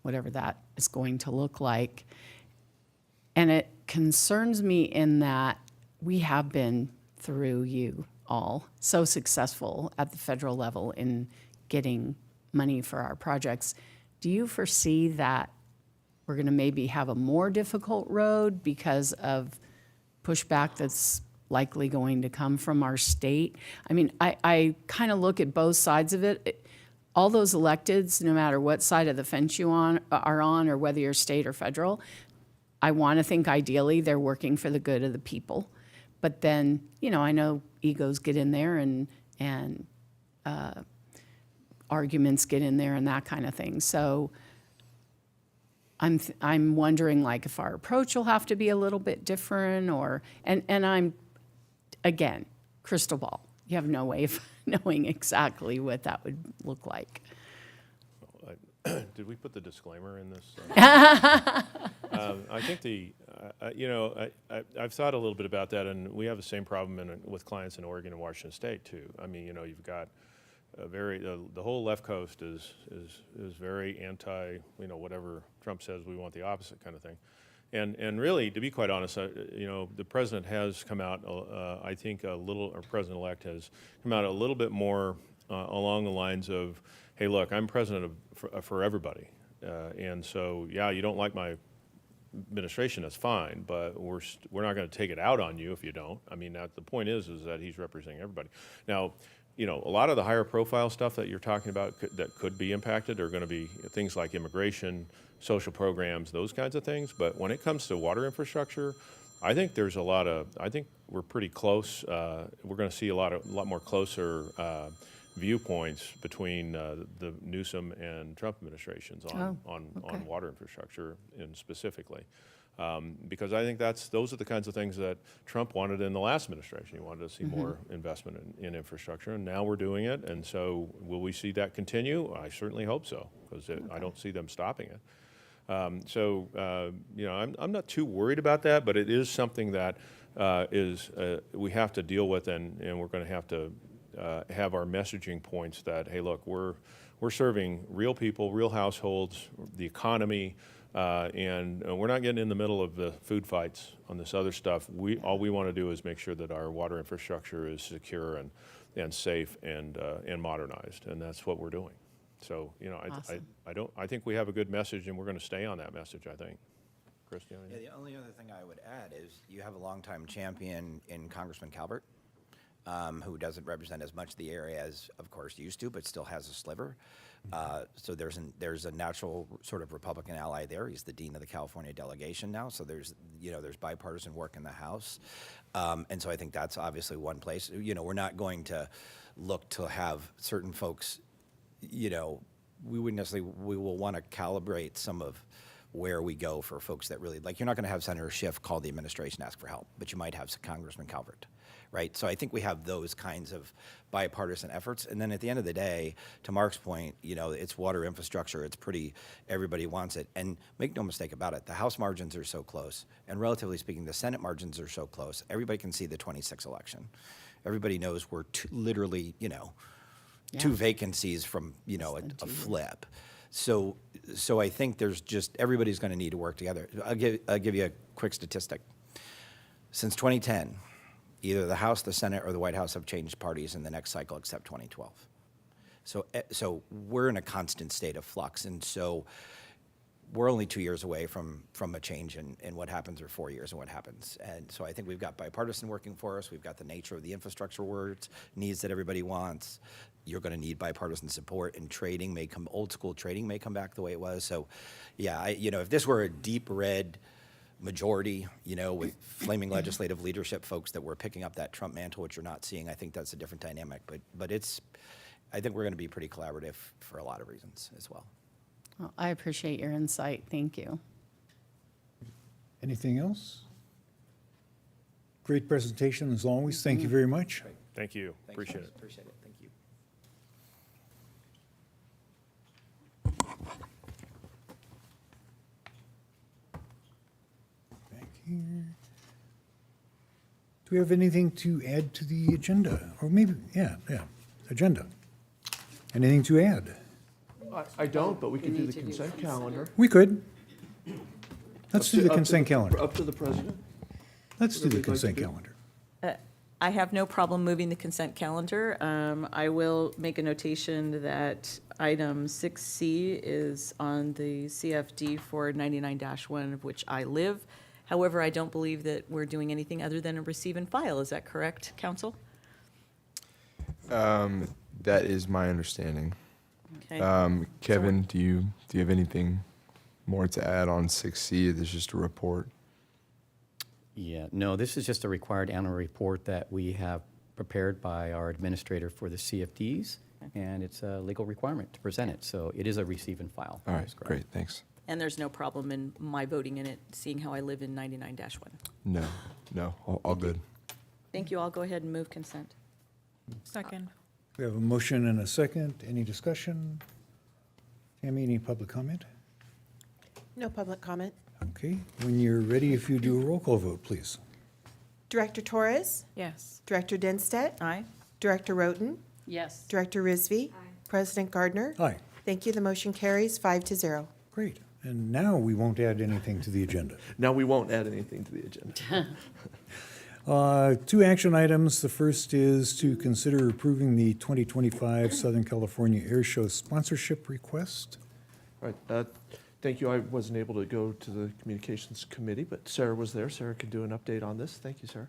whatever that is going to look like. And it concerns me in that we have been, through you all, so successful at the federal level in getting money for our projects. Do you foresee that we're going to maybe have a more difficult road because of pushback that's likely going to come from our state? I mean, I kind of look at both sides of it. All those electeds, no matter what side of the fence you are on, or whether you're state or federal, I want to think ideally they're working for the good of the people. But then, you know, I know egos get in there and arguments get in there and that kind of thing. So I'm wondering, like, if our approach will have to be a little bit different, or and I'm, again, crystal ball. You have no way of knowing exactly what that would look like. Did we put the disclaimer in this? I think I've thought a little bit about that, and we have the same problem with clients in Oregon and Washington State too. I mean, you know, you've got the whole left coast is very anti, you know, whatever Trump says, we want the opposite kind of thing. And really, to be quite honest, you know, the president has come out, I think or President-elect has come out a little bit more along the lines of, hey, look, I'm president for everybody. And so, yeah, you don't like my administration, that's fine, but we're not going to take it out on you if you don't. I mean, the point is that he's representing everybody. Now, you know, a lot of the higher profile stuff that you're talking about that could be impacted are going to be things like immigration, social programs, those kinds of things. But when it comes to water infrastructure, I think there's I think we're pretty close. We're going to see a lot more closer viewpoints between the Newsom and Trump administrations on water infrastructure and specifically. Because I think those are the kinds of things that Trump wanted in the last administration. He wanted to see more investment in infrastructure, and now we're doing it. And so will we see that continue? I certainly hope so, because I don't see them stopping it. You know, I'm not too worried about that, but it is something that we have to deal with, and we're going to have to have our messaging points that, hey, look, we're serving real people, real households, the economy, and we're not getting in the middle of the food fights on this other stuff. All we want to do is make sure that our water infrastructure is secure and safe and modernized, and that's what we're doing. So, you know, Awesome. I think we have a good message, and we're going to stay on that message, I think. Christian? Yeah, the only other thing I would add is you have a longtime champion in Congressman Calvert, who doesn't represent as much the area as, of course, used to, but still has a sliver. So there's a natural sort of Republican ally there. He's the dean of the California delegation now. So there's bipartisan work in the House, and so I think that's obviously one place. You know, we're not going to look to have certain folks. You know, we will want to calibrate some of where we go for folks that really, like, you're not going to have Senator Schiff call the administration, ask for help, but you might have Congressman Calvert, right? So I think we have those kinds of bipartisan efforts. And then at the end of the day, to Mark's point, you know, it's water infrastructure. It's pretty, everybody wants it. And make no mistake about it, the House margins are so close. And relatively speaking, the Senate margins are so close. Everybody can see the 26 election. Everybody knows we're literally, you know, two vacancies from, you know, a flip. So I think there's just, everybody's going to need to work together. I'll give you a quick statistic. Since 2010, either the House, the Senate, or the White House have changed parties in the next cycle except 2012. So we're in a constant state of flux, and so we're only 2 years away from a change in what happens, or 4 years in what happens. And so I think we've got bipartisan working for us. We've got the nature of the infrastructure needs that everybody wants. You're going to need bipartisan support, and old school trading may come back the way it was. So, yeah, if this were a deep red majority, you know, with flaming legislative leadership folks that were picking up that Trump mantle, which you're not seeing, I think that's a different dynamic. But I think we're going to be pretty collaborative for a lot of reasons as well. Well, I appreciate your insight. Thank you. Anything else? Great presentation as always. Thank you very much. Thank you. Thanks, Appreciate guys. it. Appreciate it. Thank you. we have anything to add to the agenda? Or maybe, agenda. Anything to add? I don't, but we could do the consent calendar. We could. Let's do the Up to consent calendar. Up to the president. Let's do the Whatever you'd like to consent do. calendar. I have no problem moving the consent calendar. I will make a notation that item 6C is on the CFD for 99-1, of which I live. However, I don't believe that we're doing anything other than a receive and file. Is that correct, council? That is my understanding. Okay. Kevin, do you have anything more to add on 6C? There's just a report. Yeah, no, this is just a required annual report that we have prepared by our administrator for the CFDs, and it's a legal requirement to present it, so it is a receive and file. All That right, is correct. great, thanks. And there's no problem in my voting in it, seeing how I live in 99-1. No, all good. Thank you. I'll go ahead and move consent. Second. We have a motion and a second. Any discussion? Tammy, any public comment? No public comment. Okay, when you're ready, if you do a roll call vote, please. Director Torres? Yes. Director Dinstead? Aye. Director Roten? Yes. Director Rizvi? President Gardner? Aye, Thank you. The motion carries 5-0. great. And now we won't add anything to the agenda. Now, we won't add anything to the agenda. Two action items. The first is to consider approving the 2025 Southern California Air Show sponsorship request. All right, thank you. I wasn't able to go to the communications committee, but Sarah was there. Sarah could do an update on this. Thank you, Sarah.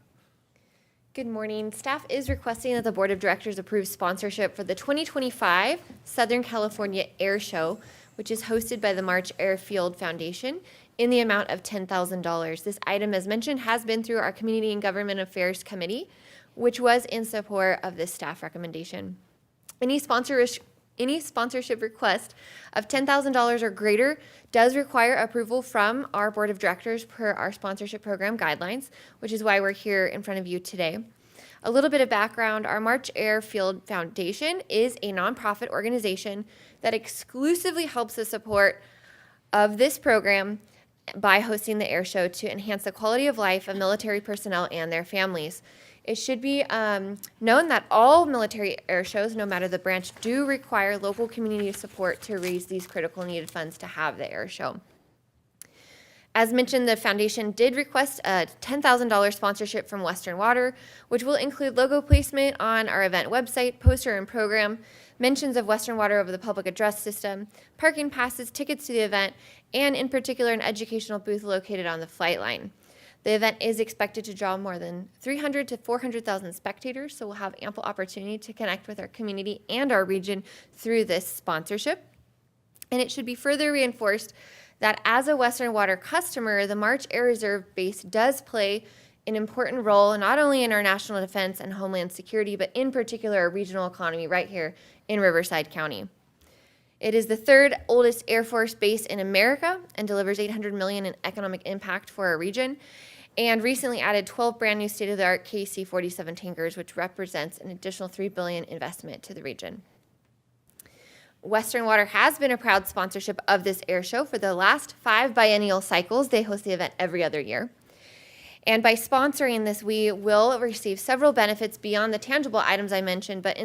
Good morning. Staff is requesting that the Board of Directors approve sponsorship for the 2025 Southern California Air Show, which is hosted by the March Airfield Foundation in the amount of $10,000. This item, as mentioned, has been through our Community and Government Affairs Committee, which was in support of this staff recommendation. Any sponsorship request of $10,000 or greater does require approval from our Board of Directors per our sponsorship program guidelines, which is why we're here in front of you today. A little bit of background, our March Airfield Foundation is a nonprofit organization that exclusively helps the support of this program by hosting the air show to enhance the quality of life of military personnel and their families. It should be known that all military air shows, no matter the branch, do require local community support to raise these critical needed funds to have the air show. As mentioned, the foundation did request a $10,000 sponsorship from Western Water, which will include logo placement on our event website, poster and program, mentions of Western Water over the public address system, parking passes, tickets to the event, and in particular, an educational booth located on the flight line. The event is expected to draw more than 300 to 400,000 spectators, so we'll have ample opportunity to connect with our community and our region through this sponsorship. And it should be further reinforced that as a Western Water customer, the March Air Reserve Base does play an important role not only in our national defense and homeland security, but in particular our regional economy right here in Riverside County. It is the third oldest Air Force base in America and delivers $800 million in economic impact for our region, and recently added 12 brand new state-of-the-art KC-47 tankers, which represents an additional $3 billion investment to the region. Western Water has been a proud sponsorship of this air show for the last 5 biennial cycles. They host the event every other year. And by sponsoring this, we will receive several benefits beyond the tangible items I mentioned, but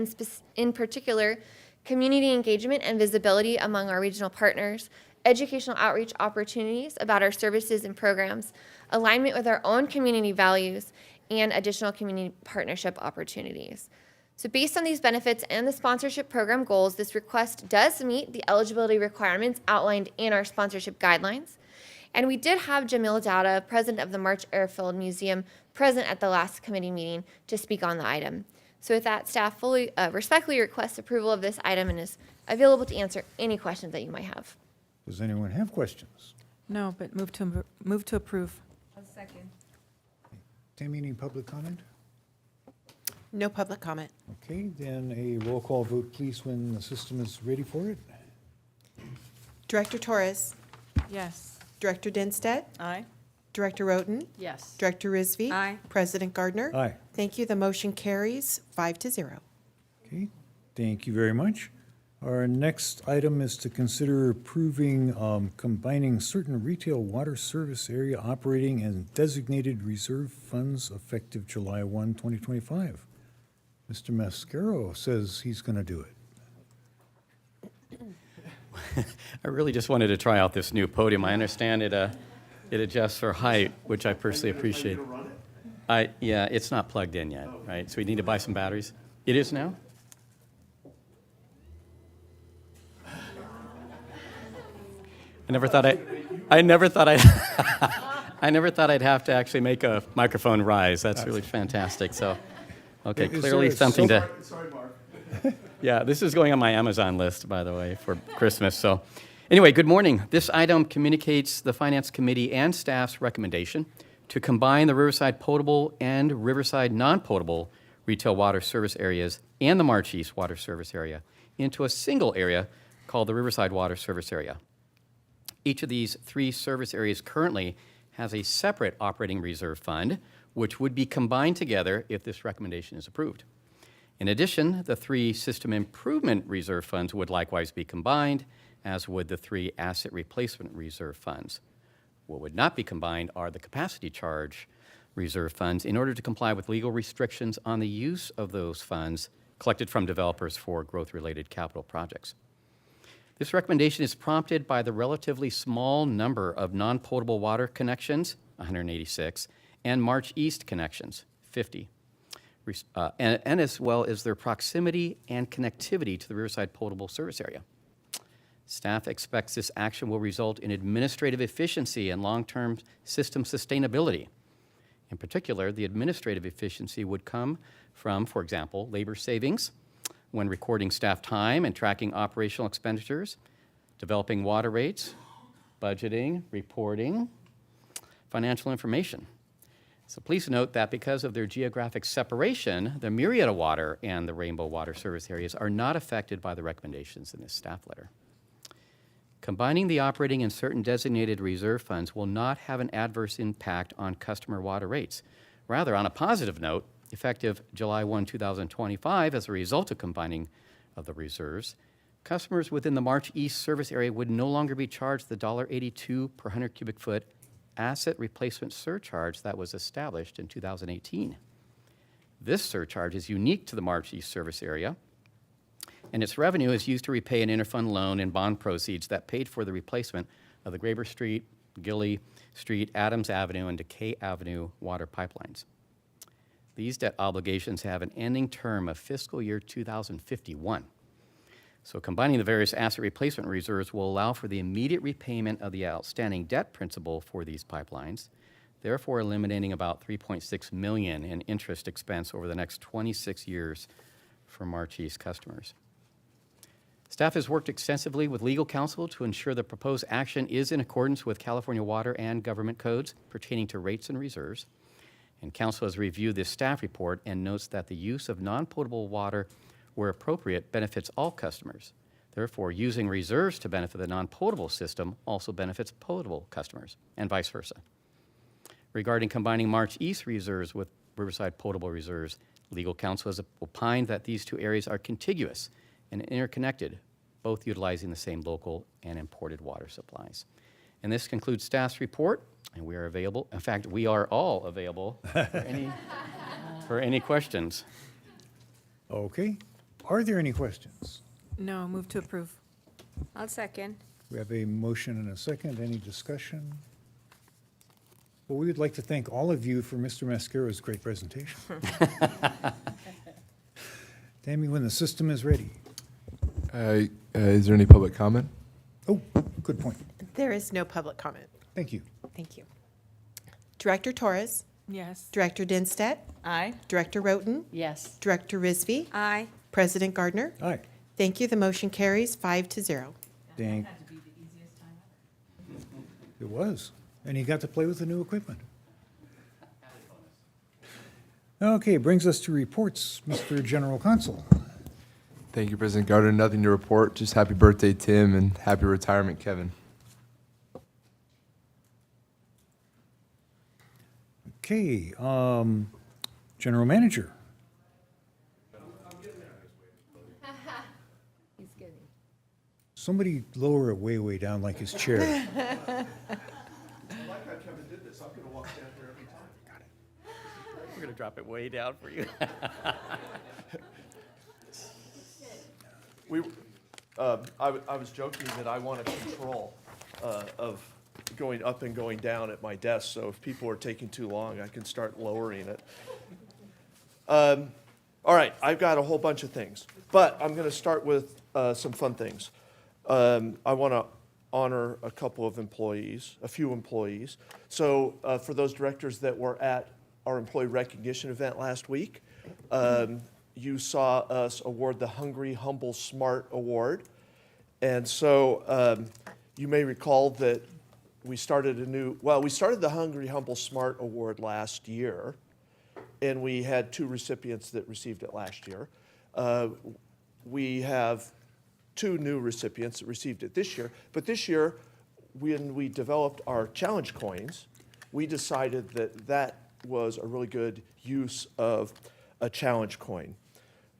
in particular, community engagement and visibility among our regional partners, educational outreach opportunities about our services and programs, alignment with our own community values, and additional community partnership opportunities. So based on these benefits and the sponsorship program goals, this request does meet the eligibility requirements outlined in our sponsorship guidelines. And we did have Jamil Dowda, president of the March Airfield Museum, present at the last committee meeting to speak on the item. So with that, staff respectfully requests approval of this item and is available to answer any questions that you might have. Does anyone have questions? No, but move to approve. Tammy, any public comment? No public comment. Okay, then a roll call vote, please, when the system is ready for it. Director Torres? Yes. Director Dinstead? Aye. Director Roten? Yes. Director Rizvi? Aye. President Gardner? Aye. Thank you. The motion carries 5-0. Okay, thank you very much. Our next item is to consider approving combining certain retail water service area operating and designated reserve funds effective July 1, 2025. Mr. Mascaro says he's going to do it. I really just wanted to try out this new podium. I understand it adjusts for height, which I personally appreciate. Yeah, it's not plugged in yet, right? So we need to buy some batteries. It is now? I never thought I never thought I'd have to actually make a microphone rise. That's really fantastic. So, okay, Is clearly there a something to. Sorry, Mark. Yeah, this is going on my Amazon list, by the way, for Christmas. So, anyway, good morning. This item communicates the Finance Committee and staff's recommendation to combine the Riverside potable and Riverside non-potable retail water service areas and the March East water service area into a single area called the Riverside Water Service Area. Each of these three service areas currently has a separate operating reserve fund, which would be combined together if this recommendation is approved. In addition, the three system improvement reserve funds would likewise be combined, as would the three asset replacement reserve funds. What would not be combined are the capacity charge reserve funds in order to comply with legal restrictions on the use of those funds collected from developers for growth-related capital projects. This recommendation is prompted by the relatively small number of non-potable water connections, 186, and March East connections, 50, and as well as their proximity and connectivity to the Riverside potable service area. Staff expects this action will result in administrative efficiency and long-term system sustainability. In particular, the administrative efficiency would come from, for example, labor savings when recording staff time and tracking operational expenditures, developing water rates, budgeting, reporting, financial information. So please note that because of their geographic separation, the Murrieta Water and the Rainbow Water Service areas are not affected by the recommendations in this staff letter. Combining the operating and certain designated reserve funds will not have an adverse impact on customer water rates. Rather, on a positive note, effective July 1, 2025, as a result of combining of the reserves, customers within the March East service area would no longer be charged the $1.82 per 100 cubic foot asset replacement surcharge that was established in 2018. This surcharge is unique to the March East service area, and its revenue is used to repay an interfund loan and bond proceeds that paid for the replacement of the Graber Street, Gilley Street, Adams Avenue, and Decay Avenue water pipelines. These debt obligations have an ending term of fiscal year 2051. So combining the various asset replacement reserves will allow for the immediate repayment of the outstanding debt principal for these pipelines, therefore eliminating about $3.6 million in interest expense over the next 26 years for March East customers. Staff has worked extensively with legal counsel to ensure the proposed action is in accordance with California water and government codes pertaining to rates and reserves. And council has reviewed this staff report and notes that the use of non-potable water where appropriate benefits all customers. Therefore, using reserves to benefit the non-potable system also benefits potable customers, and vice versa. Regarding combining March East reserves with Riverside potable reserves, legal counsel has opined that these two areas are contiguous and interconnected, both utilizing the same local and imported water supplies. And this concludes staff's report, and we are available. In fact, we are all available for any questions. Okay. Are there any questions? No, move to approve. I'll second. We have a motion and a second. Any discussion? Well, we would like to thank all of you for Mr. Mascaro's great presentation. Tammy, when the system is ready. Is there any public comment? Oh, good point. There is no public comment. Thank you. Thank you. Director Torres? Yes. Director Dinstedt? Aye. Director Roten? Yes. Director Risby? Aye. President Gardner? Aye. Thank you. The motion carries 5-0. Thank. It was. And he got to play with the new equipment. Okay, brings us to reports, Mr. General Counsel. Thank you, President Gardner. Nothing to report. Just happy birthday, Tim, and happy retirement, Kevin. Okay, General Manager. He's kidding. Somebody lower it way, way down like his chair. I like how Kevin did this. I'm going to walk down here every time. Got it. We're going to drop it way down for you. I was joking that I want a control of going up and going down at my desk, so if people are taking too long, I can start lowering it. All right, I've got a whole bunch of things, but I'm going to start with some fun things. I want to honor a couple of employees, a few employees. So for those directors that were at our employee recognition event last week, you saw us award the Hungry, Humble, Smart Award. And so you may recall that we started the Hungry, Humble, Smart Award last year, and we had 2 recipients that received it last year. We have 2 new recipients that received it this year, but this year, when we developed our challenge coins, we decided that that was a really good use of a challenge coin.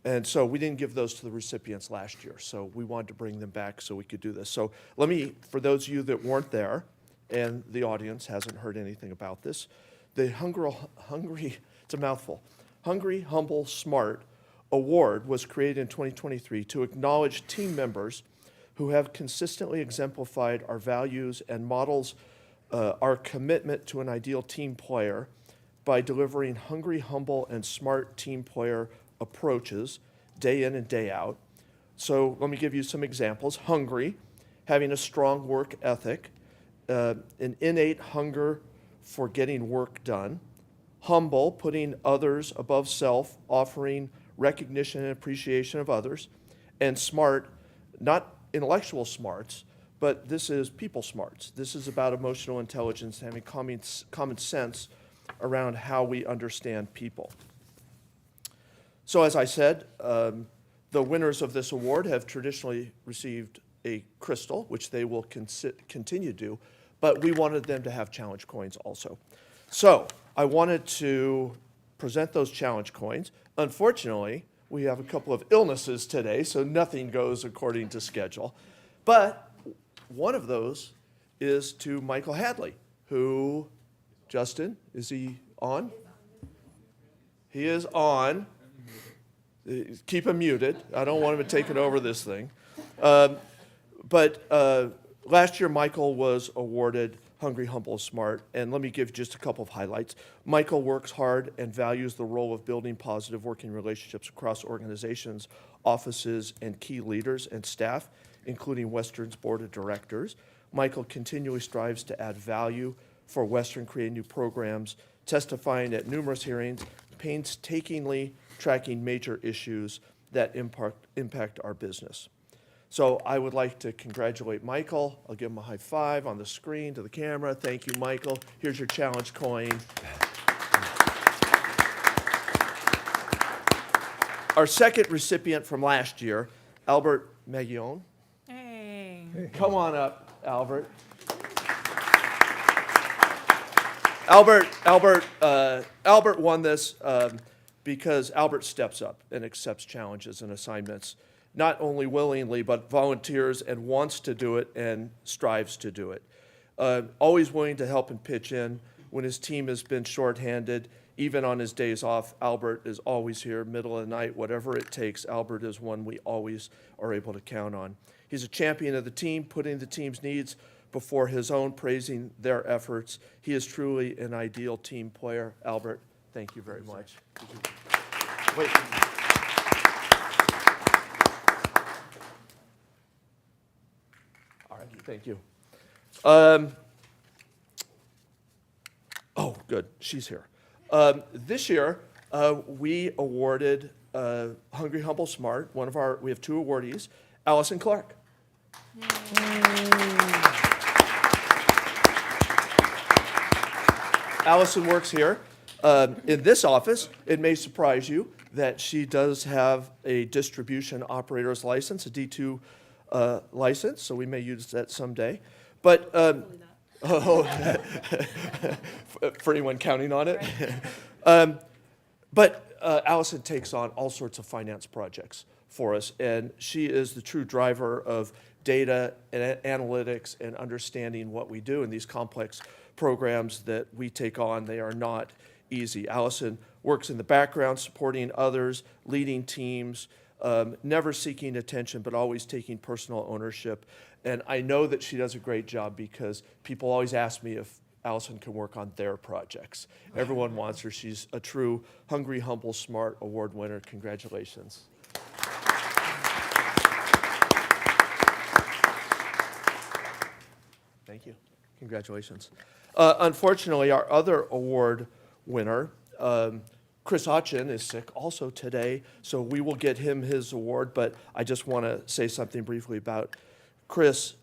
And so we didn't give those to the recipients last year, so we wanted to bring them back so we could do this. So let me, for those of you that weren't there, and the audience hasn't heard anything about this, the Hungry, it's a mouthful, Hungry, Humble, Smart Award was created in 2023 to acknowledge team members who have consistently exemplified our values and models our commitment to an ideal team player by delivering hungry, humble, and smart team player approaches day in and day out. So let me give you some examples. Hungry, having a strong work ethic, an innate hunger for getting work done. Humble, putting others above self, offering recognition and appreciation of others. And smart, not intellectual smarts, but this is people smarts. This is about emotional intelligence, having common sense around how we understand people. So as I said, the winners of this award have traditionally received a crystal, which they will continue to do, but we wanted them to have challenge coins also. So I wanted to present those challenge coins. Unfortunately, we have a couple of illnesses today, so nothing goes according to schedule. But one of those is to Michael Hadley, who, Justin, is he on? He is on. Keep him muted. I don't want him taking over this thing. But last year, Michael was awarded Hungry, Humble, Smart, and let me give just a couple of highlights. Michael works hard and values the role of building positive working relationships across organizations, offices, and key leaders and staff, including Western's board of directors. Michael continually strives to add value for Western, creating new programs, testifying at numerous hearings, painstakingly tracking major issues that impact our business. So I would like to congratulate Michael. I'll give him a high five on the screen to the camera. Thank you, Michael. Here's your challenge coin. Our second recipient from last year, Albert Maguillon. Hey. Come on up, Albert. Albert won this because Albert steps up and accepts challenges and assignments, not only willingly, but volunteers and wants to do it and strives to do it. Always willing to help and pitch in when his team has been shorthanded. Even on his days off, Albert is always here, middle of the night, whatever it takes. Albert is one we always are able to count on. He's a champion of the team, putting the team's needs before his own, praising their efforts. He is truly an ideal team player. Albert, thank you very much. Wait. All right, thank you. Oh, good, she's here. This year, we awarded Hungry, Humble, Smart, we have 2 awardees, Allison Clark. Allison works here in this office. It may surprise you that she does have a distribution operator's license, a D2 license, so we may use that someday. But for anyone counting on it. But Allison takes on all sorts of finance projects, for us. And she is the true driver of data and analytics and understanding what we do in these complex programs that we take on. They are not easy. Allison works in the background, supporting others, leading teams, never seeking attention, but always taking personal ownership. And I know that she does a great job because people always ask me if Allison can work on their projects. Everyone wants her. She's a true Hungry, Humble, Smart award winner. Congratulations. Thank you. Congratulations. Unfortunately, our other award winner, Chris Otchin, is sick also today, so we will get him his award, but I just want to say something briefly about Chris.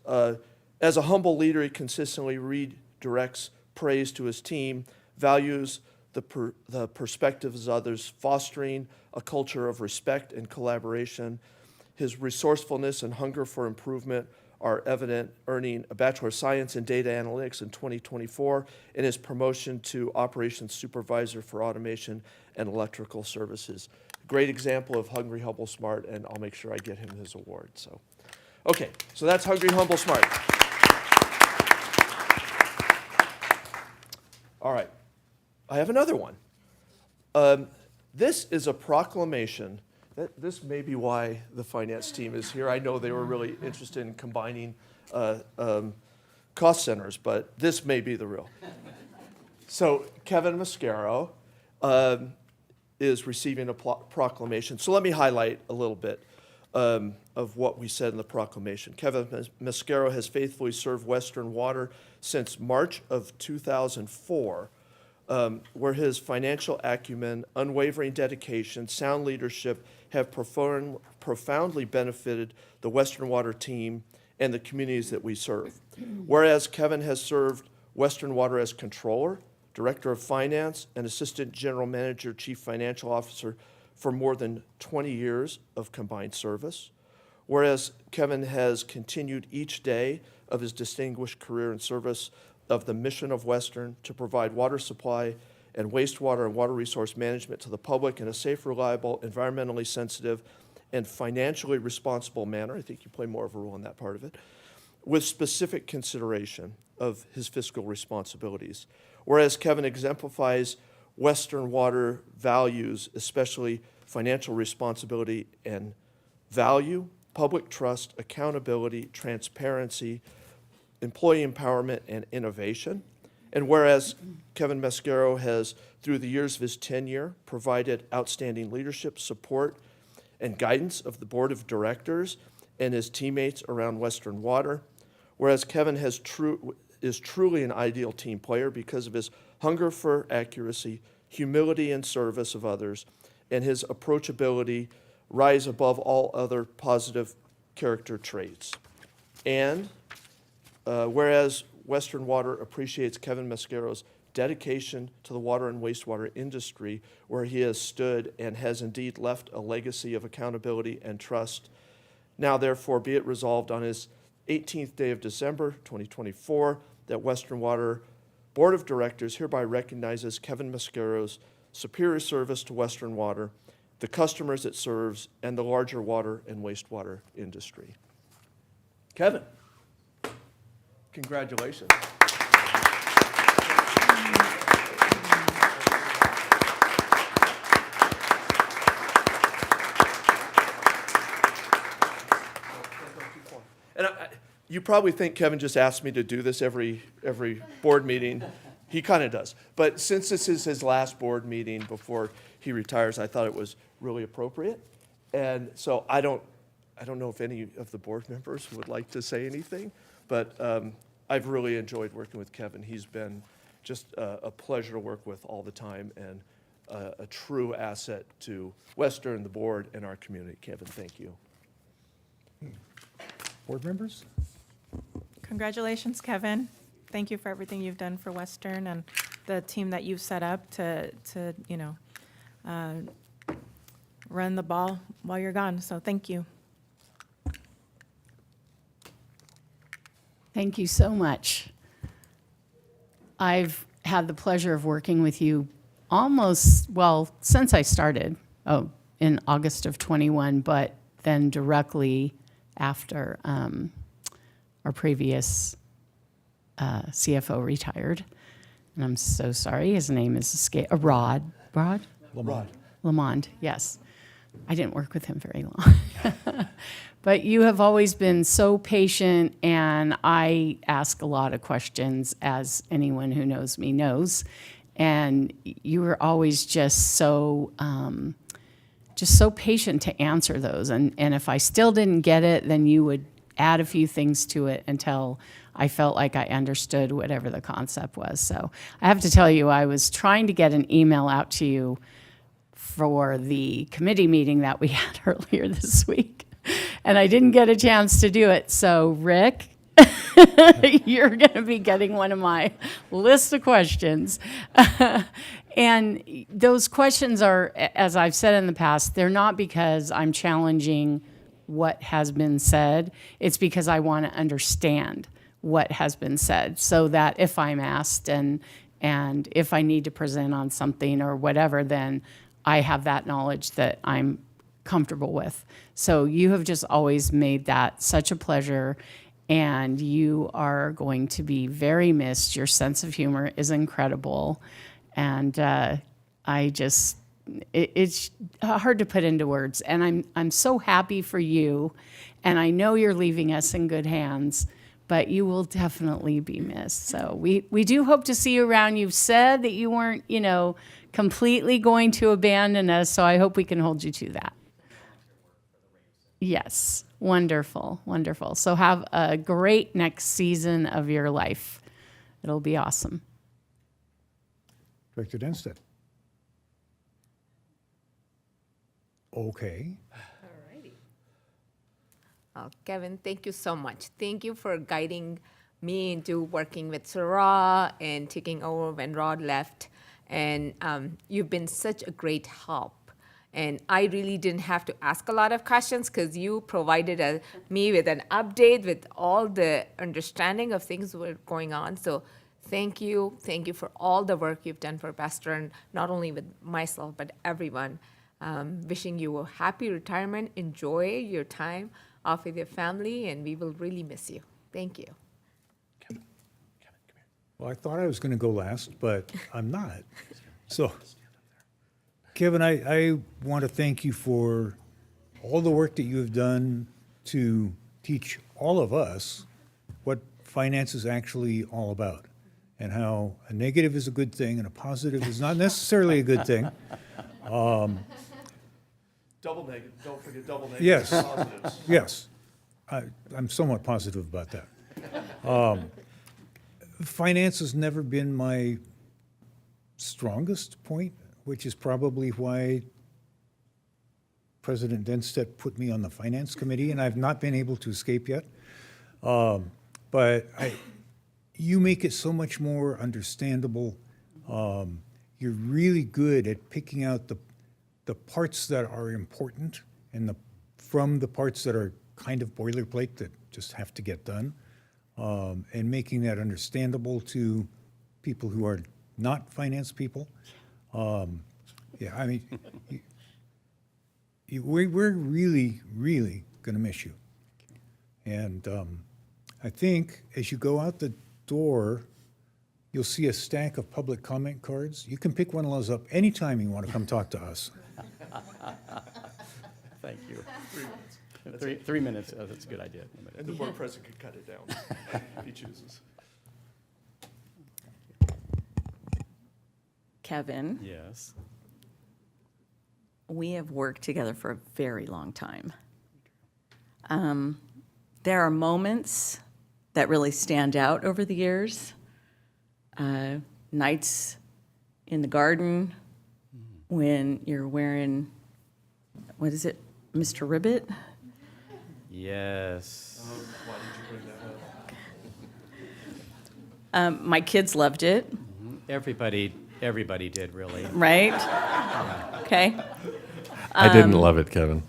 As a humble leader, he consistently redirects praise to his team, values the perspectives of others, fostering a culture of respect and collaboration. His resourcefulness and hunger for improvement are evident, earning a Bachelor of Science in Data Analytics in 2024 and his promotion to Operations Supervisor for Automation and Electrical Services. Great example of Hungry, Humble, Smart, and I'll make sure I get him his award. So, okay, so that's Hungry, Humble, Smart. All right, I have another one. This is a proclamation. This may be why the finance team is here. I know they were really interested in combining cost centers, but this may be the real. So Kevin Mascaro is receiving a proclamation. So let me highlight a little bit of what we said in the proclamation. Kevin Mascaro has faithfully served Western Water since March of 2004, where his financial acumen, unwavering dedication, sound leadership have profoundly benefited the Western Water team and the communities that we serve. Whereas Kevin has served Western Water as controller, director of finance, and assistant general manager, chief financial officer for more than 20 years of combined service. Whereas Kevin has continued each day of his distinguished career in service of the mission of Western to provide water supply and wastewater and water resource management to the public in a safe, reliable, environmentally sensitive, and financially responsible manner. I think you play more of a role in that part of it, with specific consideration of his fiscal responsibilities. Whereas Kevin exemplifies Western Water values, especially financial responsibility and value, public trust, accountability, transparency, employee empowerment, and innovation. And whereas Kevin Mascaro has, through the years of his tenure, provided outstanding leadership, support, and guidance of the board of directors and his teammates around Western Water. Whereas Kevin is truly an ideal team player because of his hunger for accuracy, humility and service of others, and his approachability rise above all other positive character traits. And whereas Western Water appreciates Kevin Mascaro's dedication to the water and wastewater industry, where he has stood and has indeed left a legacy of accountability and trust. Now, therefore, be it resolved on his 18th day of December, 2024, that Western Water Board of Directors hereby recognizes Kevin Mascaro's superior service to Western Water, the customers it serves, and the larger water and wastewater industry. Kevin. Congratulations. And you probably think Kevin just asked me to do this every board meeting. He kind of does. But since this is his last board meeting before he retires, I thought it was really appropriate. And so I don't know if any of the board members would like to say anything, but I've really enjoyed working with Kevin. He's been just a pleasure to work with all the time and a true asset to Western, the board, and our community. Kevin, thank you. Board members? Congratulations, Kevin. Thank you for everything you've done for Western and the team that you've set up to run the ball while you're gone. So thank you. Thank you so much. I've had the pleasure of working with you since I started, in August of 21, but then directly after our previous CFO retired. And I'm so sorry, his name is Rod Lamond, yes. I didn't work with him very long. But you have always been so patient, and I ask a lot of questions, as anyone who knows me knows. And you were always just so patient to answer those. And if I still didn't get it, then you would add a few things to it until I felt like I understood whatever the concept was. So I have to tell you, I was trying to get an email out to you for the committee meeting that we had earlier this week, and I didn't get a chance to do it. So Rick, you're going to be getting one of my list of questions. And those questions are, as I've said in the past, they're not because I'm challenging what has been said. It's because I want to understand what has been said, so that if I'm asked and if I need to present on something or whatever, then I have that knowledge that I'm comfortable with. So you have just always made that such a pleasure, and you are going to be very missed. Your sense of humor is incredible, and it's hard to put into words. And I'm so happy for you, and I know you're leaving us in good hands, but you will definitely be missed. So we do hope to see you around. You've said that you weren't, completely going to abandon us, so I hope we can hold you to that. Yes, wonderful, wonderful. So have a great next season of your life. It'll be awesome. Director Denstedt. Okay. Kevin, thank you so much. Thank you for guiding me into working with Sarah and taking over when Rod left. And you've been such a great help. And I really didn't have to ask a lot of questions because you provided me with an update with all the understanding of things that were going on. So thank you. Thank you for all the work you've done for Western, not only with myself, but everyone. Wishing you a happy retirement. Enjoy your time off with your family, and we will really miss you. Thank you. Well, I thought I was going to go last, but I'm not. So, Kevin, I want to thank you for all the work that you have done to teach all of us what finance is actually all about, and how a negative is a good thing and a positive is not necessarily a good thing. Double negative, don't forget double negative. Yes, Positives. yes. I'm somewhat positive about that. Finance has never been my strongest point, which is probably why President Denstedt put me on the Finance Committee, and I've not been able to escape yet. But you make it so much more understandable. You're really good at picking out the parts that are important and from the parts that are kind of boilerplate that just have to get done, and making that understandable to people who are not finance people. Yeah, I mean, we're really, really going to miss you. And I think as you go out the door, you'll see a stack of public comment cards. You can pick one of those up anytime you want to come talk to us. Thank you. 3 minutes, that's a good idea. And the board president could cut it down if he chooses. Kevin, Yes. we have worked together for a very long time. There are moments that really stand out over the years. Nights in the garden when you're wearing, what is it, Mr. Ribbit? Yes. Why did you bring that up? My kids loved it, Everybody did, really. right? Okay. I didn't love it, Kevin.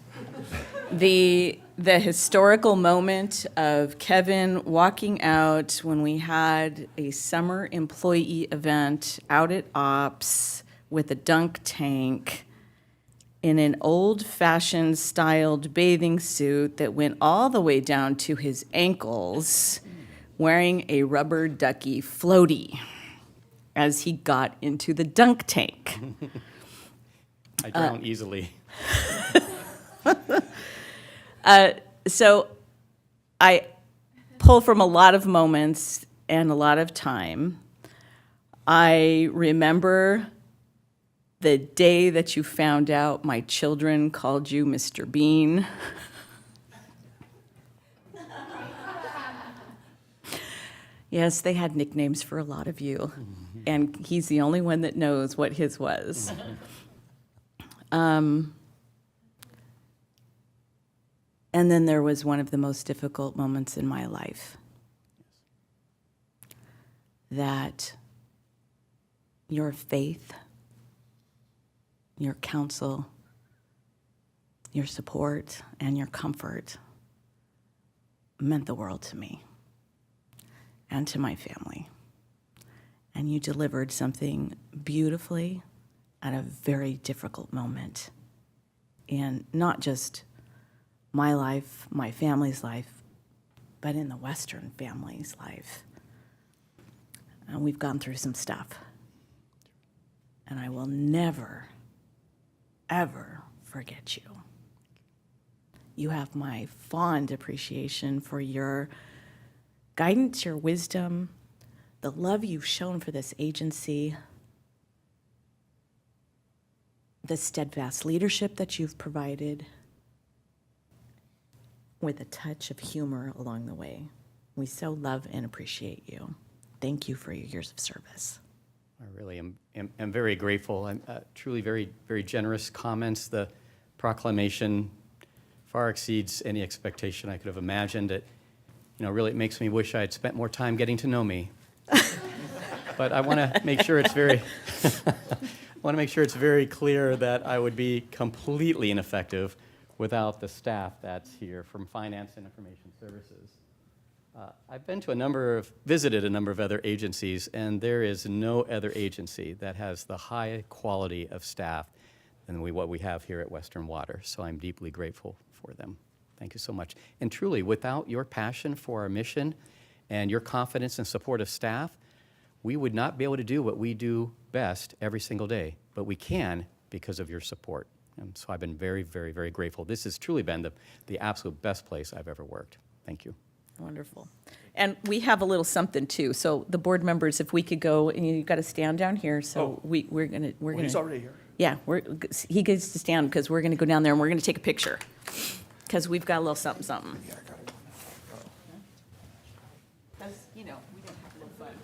The historical moment of Kevin walking out when we had a summer employee event out at Ops with a dunk tank in an old-fashioned styled bathing suit that went all the way down to his ankles, wearing a rubber ducky floaty as he got into the dunk tank. I drown easily. So I pull from a lot of moments and a lot of time. I remember the day that you found out my children called you Mr. Bean. Yes, they had nicknames for a lot of you, and he's the only one that knows what his was. And then there was one of the most difficult moments in my life. That your faith, your counsel, your support, and your comfort meant the world to me and to my family. And you delivered something beautifully at a very difficult moment in not just my life, my family's life, but in the Western family's life. And we've gone through some stuff. And I will never, ever forget you. You have my fond appreciation for your guidance, your wisdom, the love you've shown for this agency, the steadfast leadership that you've provided, with a touch of humor along the way. We so love and appreciate you. Thank you for your years of service. I really am very grateful. I'm truly very, very generous comments. The proclamation far exceeds any expectation I could have imagined. It, really it makes me wish I had spent more time getting to know me. But I want to make sure it's very, clear that I would be completely ineffective without the staff that's here from Finance and Information Services. I've visited a number of other agencies, and there is no other agency that has the high quality of staff than what we have here at Western Water. So I'm deeply grateful for them. Thank you so much. And truly, without your passion for our mission and your confidence and support of staff, we would not be able to do what we do best every single day. But we can because of your support. And so I've been very, very, very grateful. This has truly been the absolute best place I've ever worked. Thank you. Wonderful. And we have a little something too. So the board members, if we could go, and you've got to stand down here. So we're gonna. He's already here. Yeah, he gets to stand because we're gonna go down there and we're gonna take a picture because we've got a little something, something. Yeah, I got it. Because we don't have a little fun.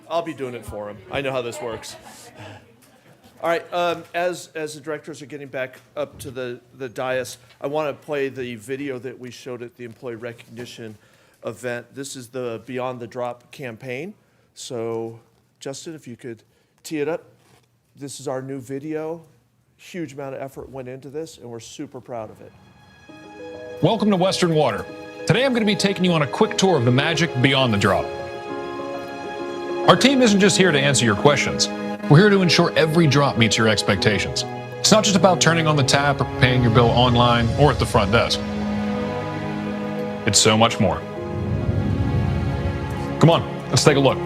I'll be doing it for him. I know how this works. All right, as the directors are getting back up to the dais, I want to play the video that we showed at the employee recognition event. This is the Beyond the Drop campaign. So, Justin, if you could tee it up. This is our new video. Huge amount of effort went into this, and we're super proud of it. Welcome to Western Water. Today I'm going to be taking you on a quick tour of the magic beyond the drop. Our team isn't just here to answer your questions. We're here to ensure every drop meets your expectations. It's not just about turning on the tap or paying your bill online or at the front desk. It's so much more. Come on, let's take a look.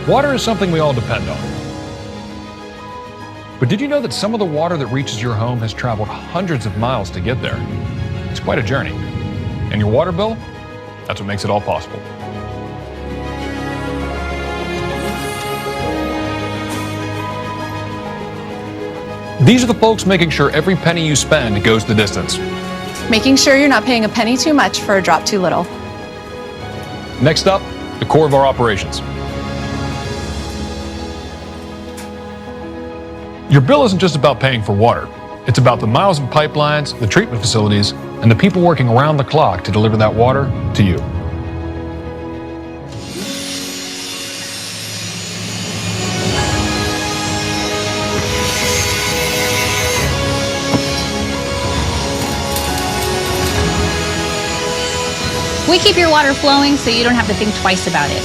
Water is something we all depend on. But did you know that some of the water that reaches your home has traveled hundreds of miles to get there? It's quite a journey. And your water bill? That's what makes it all possible. These are the folks making sure every penny you spend goes the distance. Making sure you're not paying a penny too much for a drop too little. Next up, the core of our operations. Your bill isn't just about paying for water. It's about the miles of pipelines, the treatment facilities, and the people working around the clock to deliver that water to you. We keep your water flowing so you don't have to think twice about it.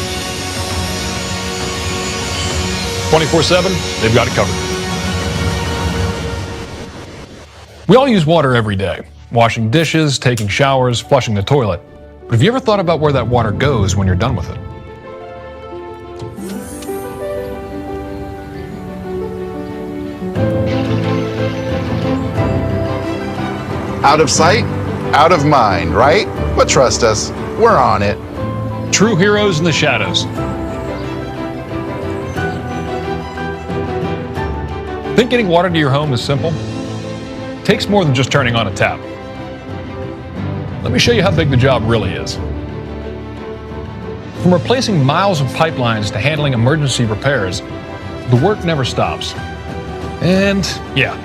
24/7, they've got it covered. We all use water every day, washing dishes, taking showers, flushing the toilet. But have you ever thought about where that water goes when you're done with it? Out of sight, out of mind, right? But trust us, we're on it. True heroes in the shadows. Think getting water to your home is simple? It takes more than just turning on a tap. Let me show you how big the job really is. From replacing miles of pipelines to handling emergency repairs, the work never stops. And yeah,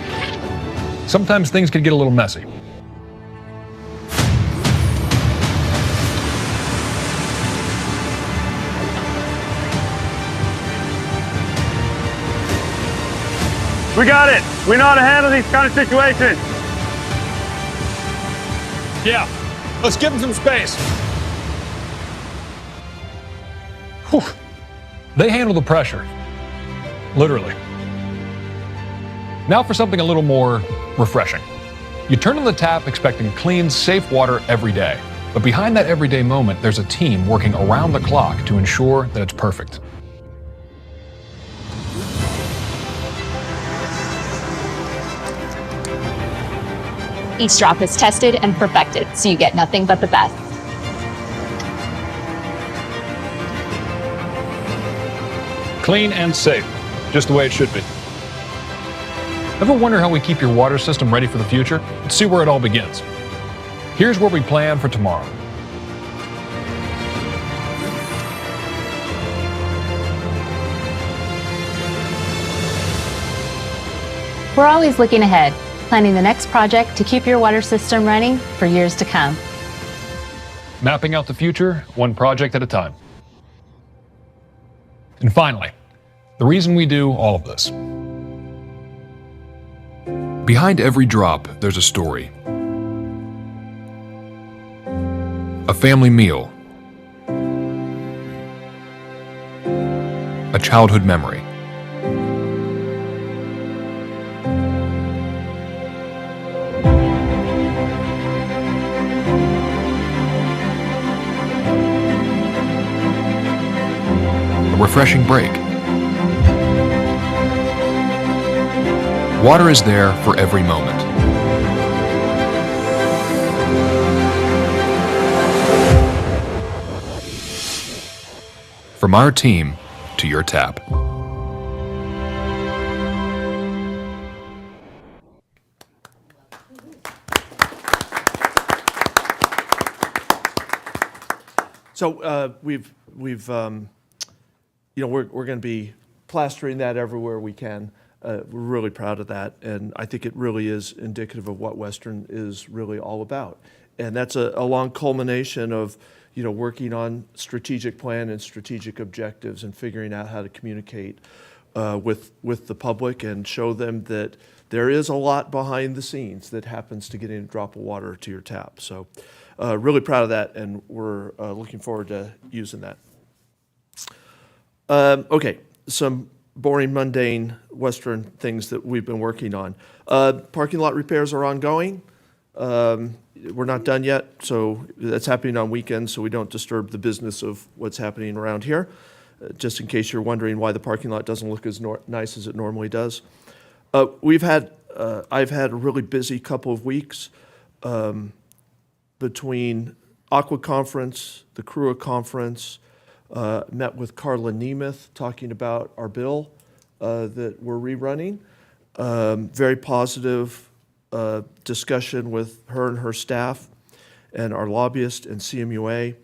sometimes things can get a little messy. We got it. We know how to handle these kind of situations. Yeah, let's give them some space. Whew. They handle the pressure, literally. Now for something a little more refreshing. You turn on the tap expecting clean, safe water every day. But behind that everyday moment, there's a team working around the clock to ensure that it's perfect. Each drop is tested and perfected, so you get nothing but the best. Clean and safe, just the way it should be. Ever wonder how we keep your water system ready for the future? Let's see where it all begins. Here's where we plan for tomorrow. We're always looking ahead, planning the next project to keep your water system running for years to come. Mapping out the future, one project at a time. And finally, the reason we do all of this. Behind every drop, there's a story. A family meal. A childhood memory. Refreshing break. Water is there for every moment. From our team to your tap. So we've we're going to be plastering that everywhere we can. We're really proud of that, and I think it really is indicative of what Western is really all about. And that's a long culmination of working on strategic plan and strategic objectives and figuring out how to communicate with the public and show them that there is a lot behind the scenes that happens to getting a drop of water to your tap. So really proud of that, and we're looking forward to using that. Okay, some boring, mundane Western things that we've been working on. Parking lot repairs are ongoing. We're not done yet, so that's happening on weekends, so we don't disturb the business of what's happening around here. Just in case you're wondering why the parking lot doesn't look as nice as it normally does. I've had a really busy couple of weeks between Aqua Conference, the CRUA Conference, met with Carla Nemeth talking about our bill that we're rerunning. Very positive discussion with her and her staff and our lobbyist and CMUA.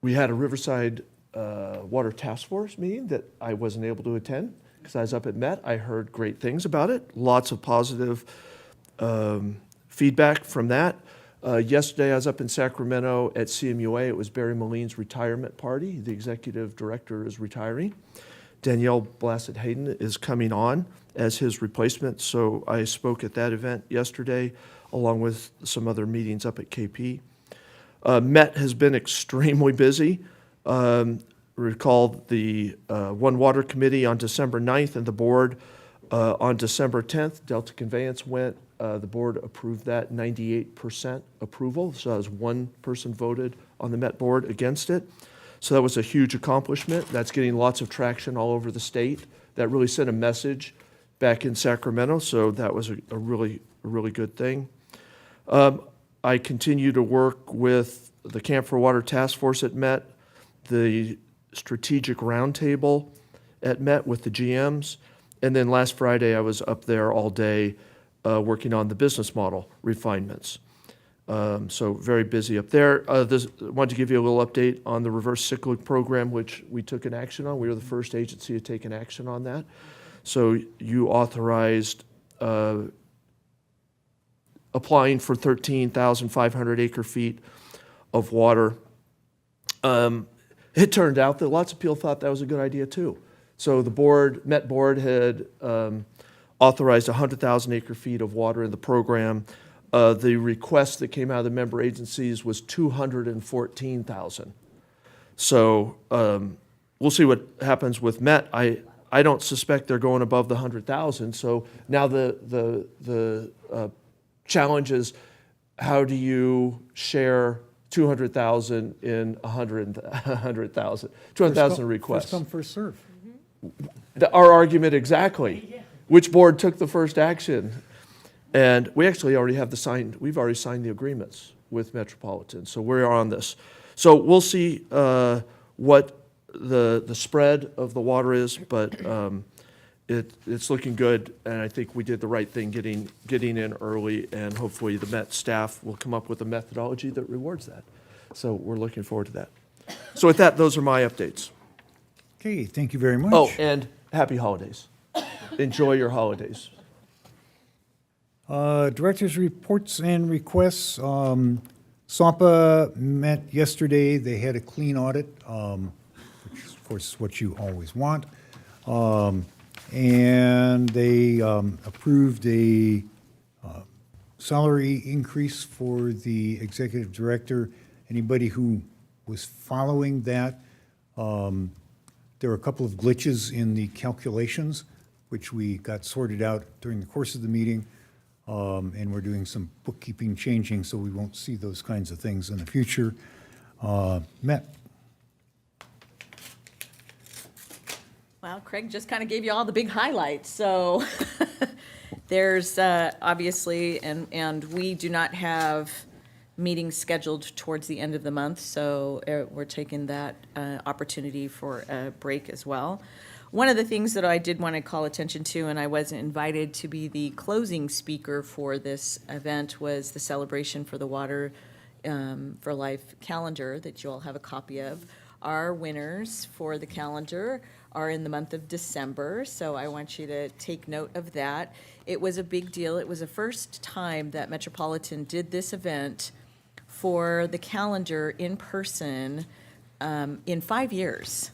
We had a Riverside Water Task Force meeting that I wasn't able to attend because I was up at Met. I heard great things about it. Lots of positive feedback from that. Yesterday I was up in Sacramento at CMUA. It was Barry Moline's retirement party. The executive director is retiring. Danielle Blassett-Hayden is coming on as his replacement. So I spoke at that event yesterday along with some other meetings up at KP. Met has been extremely busy. Recall the One Water Committee on December 9th and the board on December 10th. Delta Conveyance went. The board approved that, 98% approval. So that was one person voted on the Met board against it. So that was a huge accomplishment. That's getting lots of traction all over the state. That really sent a message back in Sacramento. So that was a really good thing. I continue to work with the Camp for Water Task Force at Met, the Strategic Roundtable at Met with the GMs, and then last Friday I was up there all day working on the business model refinements. So very busy up there. Wanted to give you a little update on the reverse cyclic program, which we took an action on. We were the first agency to take an action on that. So you authorized applying for 13,500 acre feet of water. It turned out that lots of people thought that was a good idea too. So the Met board had authorized 100,000 acre feet of water in the program. The request that came out of the member agencies was 214,000. So we'll see what happens with Met. I don't suspect they're going above the 100,000. So now the challenge is, how do you share 200,000 in 100,000? 200,000 requests. First come, first serve. Our argument exactly. Which board took the first action? And we actually already have we've already signed the agreements with Metropolitan. So we're on this. So we'll see what the spread of the water is, but it's looking good, and I think we did the right thing getting in early, and hopefully the Met staff will come up with a methodology that rewards that. So we're looking forward to that. So with that, those are my updates. Okay, thank you very much. Oh, and happy holidays. Enjoy your holidays. Directors' reports and requests. SOMPA met yesterday. They had a clean audit, which is, of course, what you always want. And they approved a salary increase for the executive director. Anybody who was following that, there were a couple of glitches in the calculations, which we got sorted out during the course of the meeting. And we're doing some bookkeeping changing, so we won't see those kinds of things in the future. Matt? Well, Craig just kind of gave you all the big highlights. So there's obviously, and we do not have meetings scheduled towards the end of the month, so we're taking that opportunity for a break as well. One of the things that I did want to call attention to, and I wasn't invited to be the closing speaker for this event, was the celebration for the water for Life calendar that you all have a copy of. Our winners for the calendar are in the month of December, so I want you to take note of that. It was a big deal. It was the first time that Metropolitan did this event for the calendar in person in 5 years.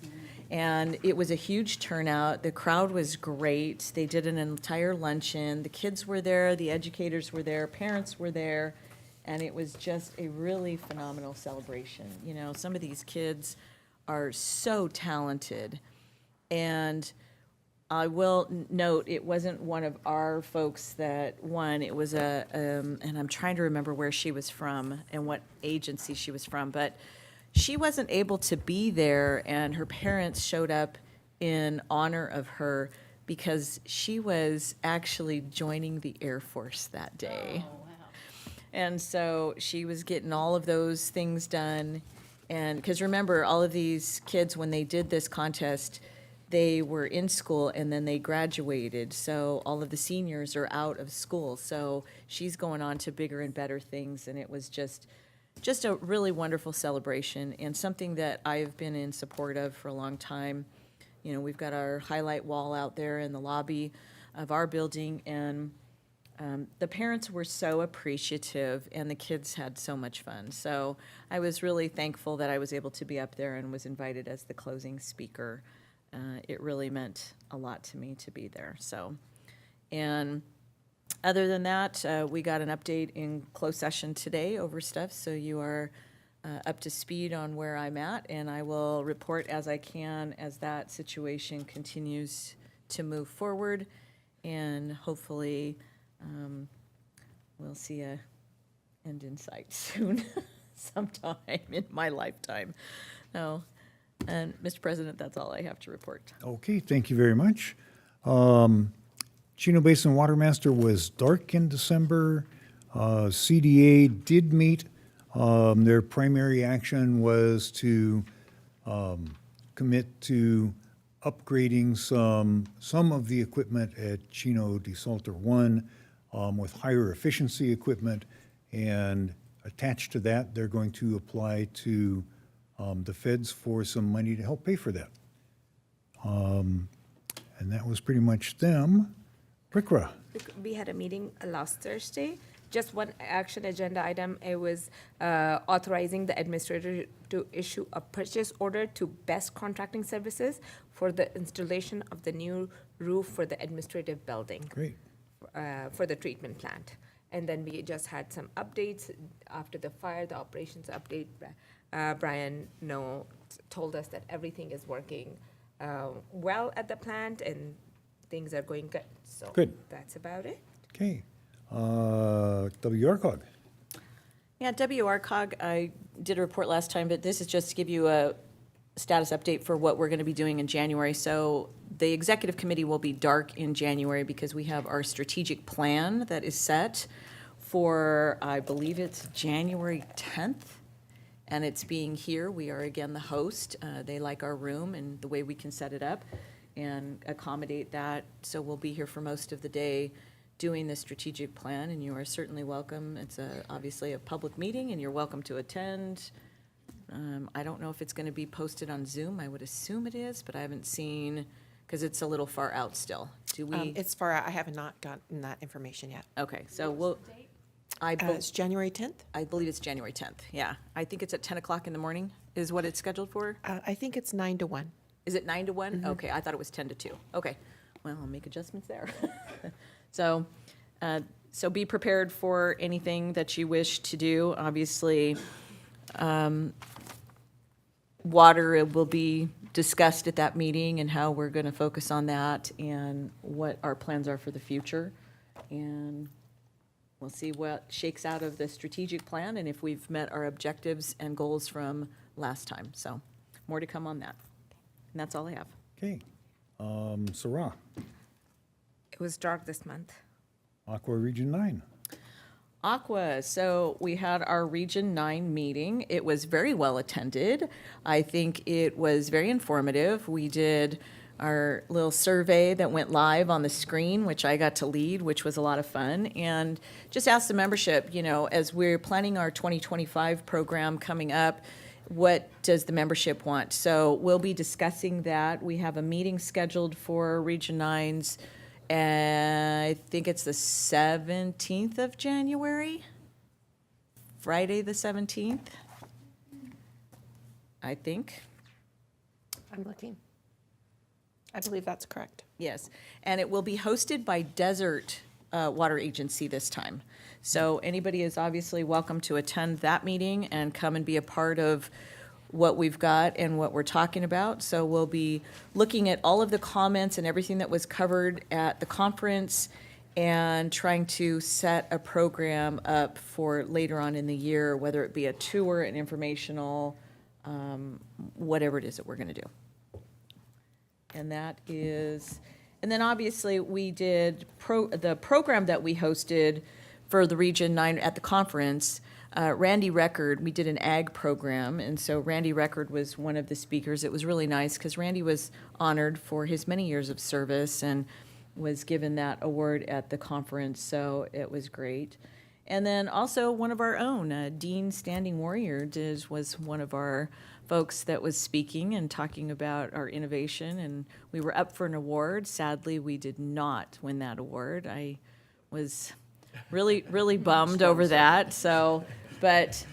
And it was a huge turnout. The crowd was great. They did an entire luncheon. The kids were there, the educators were there, parents were there, and it was just a really phenomenal celebration. You know, some of these kids are so talented. And I will note, it wasn't one of our folks that won. It was and I'm trying to remember where she was from and what agency she was from, but she wasn't able to be there, and her parents showed up in honor of her because she was actually joining the Air Force that day. Oh, wow. And so she was getting all of those things done. And because remember, all of these kids, when they did this contest, they were in school and then they graduated. So all of the seniors are out of school. So she's going on to bigger and better things. And it was just a really wonderful celebration and something that I've been in support of for a long time. You know, we've got our highlight wall out there in the lobby of our building, and the parents were so appreciative and the kids had so much fun. So I was really thankful that I was able to be up there and was invited as the closing speaker. It really meant a lot to me to be there. So, and other than that, we got an update in closed session today over stuff, so you are up to speed on where I'm at, and I will report as I can as that situation continues to move forward, and hopefully we'll see a end in sight soon, sometime in my lifetime. No, and Mr. President, that's all I have to report. Okay, thank you very much. Chino Basin Watermaster was dark in December. CDA did meet. Their primary action was to commit to upgrading some of the equipment at Chino Desalter 1 with higher efficiency equipment. And attached to that, they're going to apply to the feds for some money to help pay for that. And that was pretty much them. Prikra. We had a meeting last Thursday. Just one action agenda item. It was authorizing the administrator to issue a purchase order to Best Contracting Services for the installation of the new roof for the administrative building. Great. For the treatment plant. And then we just had some updates after the fire, the operations update. Brian told us that everything is working well at the plant and things are going good. So Good. That's about it. Okay. WRCOG. Yeah, WRCOG, I did a report last time, but this is just to give you a status update for what we're going to be doing in January. So the executive committee will be dark in January because we have our strategic plan that is set for, I believe it's January 10th. And it's being here. We are again the host. They like our room and the way we can set it up and accommodate that. So we'll be here for most of the day doing the strategic plan, and you are certainly welcome. It's obviously a public meeting, and you're welcome to attend. I don't know if it's going to be posted on Zoom. I would assume it is, but I haven't seen, because it's a little far out still. Do we? It's far out. I have not gotten that information yet. Okay, so we'll. It's January 10th? I believe it's January 10th, yeah. I think it's at 10 o'clock in the morning is what it's scheduled for? I think it's 9 to 1. Is it 9 to 1? Okay, I thought it was 10 to 2. Okay, well, I'll make adjustments there. So be prepared for anything that you wish to do. Obviously, water will be discussed at that meeting and how we're going to focus on that and what our plans are for the future. And we'll see what shakes out of the strategic plan and if we've met our objectives and goals from last time. So more to come on that. And that's all I have. Okay. Sarah. It was dark this month. Aqua Region 9. Aqua, so we had our Region 9 meeting. It was very well attended. I think it was very informative. We did our little survey that went live on the screen, which I got to lead, which was a lot of fun. And just ask the membership, as we're planning our 2025 program coming up, what does the membership want? So we'll be discussing that. We have a meeting scheduled for Region 9's, I think it's the 17th of January, Friday the 17th, I think. I'm looking. I believe that's correct. Yes, and it will be hosted by Desert Water Agency this time. So anybody is obviously welcome to attend that meeting and come and be a part of what we've got and what we're talking about. So we'll be looking at all of the comments and everything that was covered at the conference and trying to set a program up for later on in the year, whether it be a tour, an informational, whatever it is that we're going to do. And that is, and then obviously we did the program that we hosted for the Region 9 at the conference. Randy Record, we did an ag program, and so Randy Record was one of the speakers. It was really nice because Randy was honored for his many years of service and was given that award at the conference, so it was great. And then also one of our own, Dean Standing Warrior, was one of our folks that was speaking and talking about our innovation, and we were up for an award. Sadly, we did not win that award. I was really bummed over that. So, but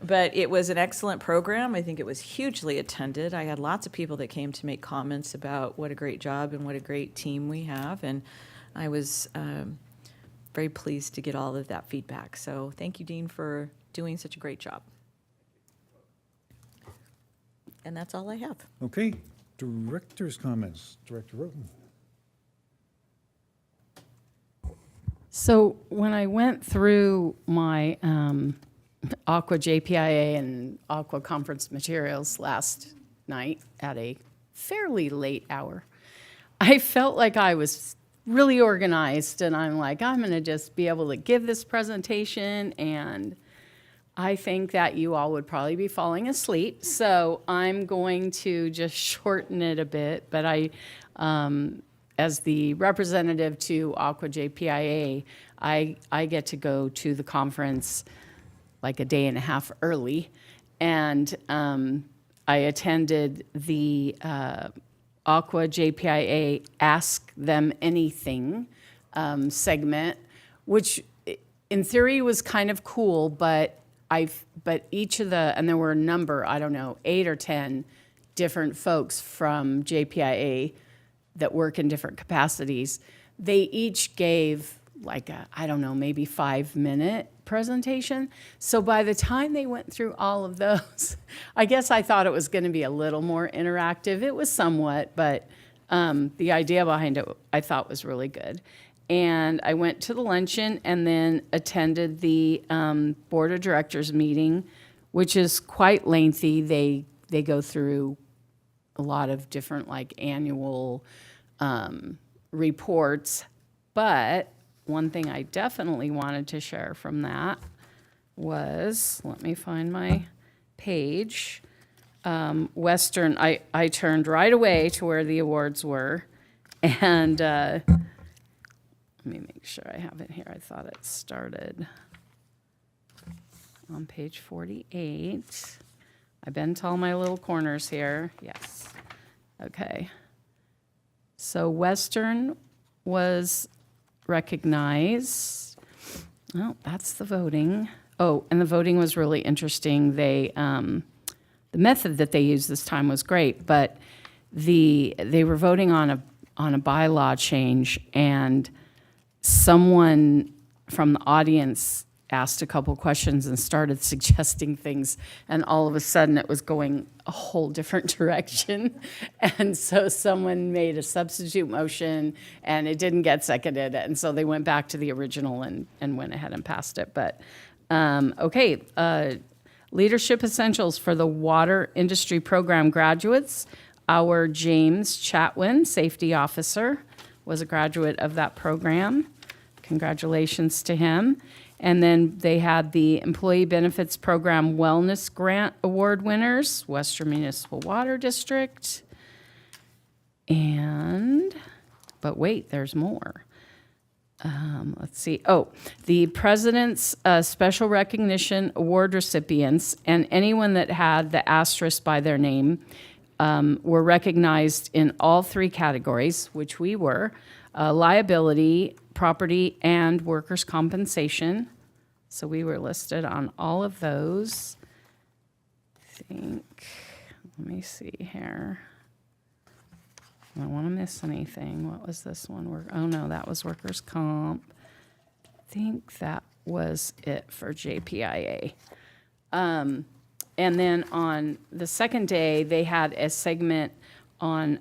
it was an excellent program. I think it was hugely attended. I had lots of people that came to make comments about what a great job and what a great team we have, and I was very pleased to get all of that feedback. So thank you, Dean, for doing such a great job. And that's all I have. Okay, director's comments. Director Roten. So when I went through my Aqua JPIA and Aqua conference materials last night at a fairly late hour, I felt like I was really organized, and I'm like, I'm going to just be able to give this presentation, and I think that you all would probably be falling asleep, so I'm going to just shorten it a bit. But as the representative to Aqua JPIA, I get to go to the conference like a day and a half early, and I attended the Aqua JPIA Ask Them Anything segment, which in theory was kind of cool, but each of and there were a number, I don't know, 8 or 10 different folks from JPIA that work in different capacities. They each gave like I don't know, maybe 5-minute presentation. So by the time they went through all of those, I guess I thought it was going to be a little more interactive. It was somewhat, but the idea behind it I thought was really good. And I went to the luncheon and then attended the board of directors meeting, which is quite lengthy. They go through a lot of different like annual reports. But one thing I definitely wanted to share from that was, let me find my page. Western, I turned right away to where the awards were. And let me make sure I have it here. I thought it started on page 48. I've been to all my little corners here. Yes. Okay. So Western was recognized. Oh, that's the voting. Oh, and the voting was really interesting. They, the method that they used this time was great, but they were voting on a bylaw change, and someone from the audience asked a couple questions and started suggesting things, and all of a sudden it was going a whole different direction. And so someone made a substitute motion and it didn't get seconded, and so they went back to the original and went ahead and passed it. But Leadership Essentials for the Water Industry Program graduates. Our James Chatwin, Safety Officer, was a graduate of that program. Congratulations to him. And then they had the Employee Benefits Program Wellness Grant Award winners, Western Municipal Water District. And But wait, there's more. Let's see. Oh, the President's Special Recognition Award recipients and anyone that had the asterisk by their name were recognized in all three categories, which we were, liability, property, and workers' compensation. So we were listed on all of those. Let me see here. I don't want to miss anything. What was this one? Oh, no, that was workers' comp. I think that was it for JPIA. And then on the second day, they had a segment on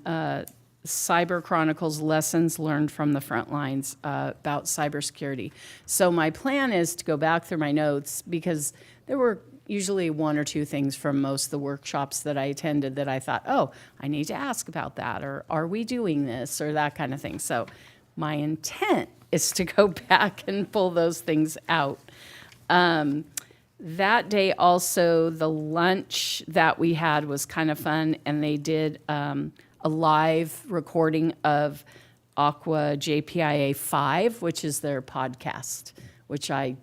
Cyber Chronicles Lessons Learned from the Front Lines about cybersecurity. So my plan is to go back through my notes because there were usually one or two things from most of the workshops that I attended that I thought, oh, I need to ask about that, or are we doing this, or that kind of thing. So my intent is to go back and pull those things out. That day also, the lunch that we had was kind of fun, and they did a live recording of Aqua JPIA 5, which is their podcast, which I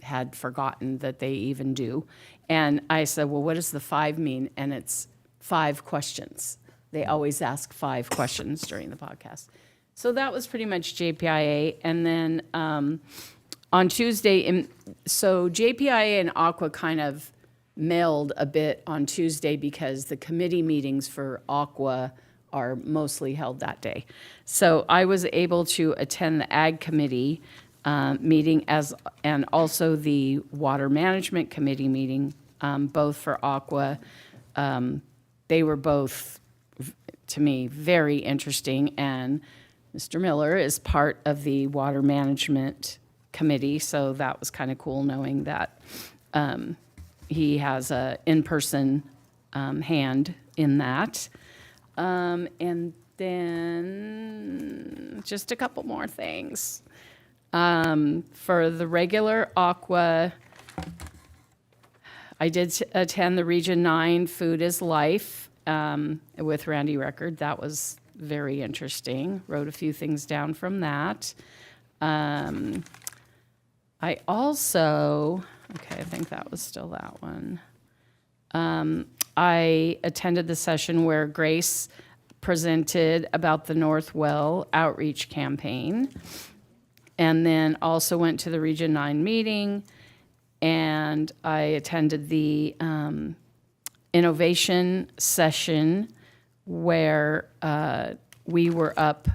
had forgotten that they even do. And I said, well, what does the 5 mean? And it's 5 questions. They always ask 5 questions during the podcast. So that was pretty much JPIA. And then on Tuesday, so JPIA and Aqua kind of meld a bit on Tuesday because the committee meetings for Aqua are mostly held that day. So I was able to attend the Ag Committee meeting and also the Water Management Committee meeting, both for Aqua. They were both, to me, very interesting, and Mr. Miller is part of the Water Management Committee, so that was kind of cool knowing that he has an in-person hand in that. And then just a couple more things. For the regular Aqua, I did attend the Region 9 Food is Life with Randy Record. That was very interesting. Wrote a few things down from that. I also, okay, I think that was still that one. I attended the session where Grace presented about the Northwell outreach campaign. And then also went to the Region 9 meeting, and I attended the innovation session where we were up.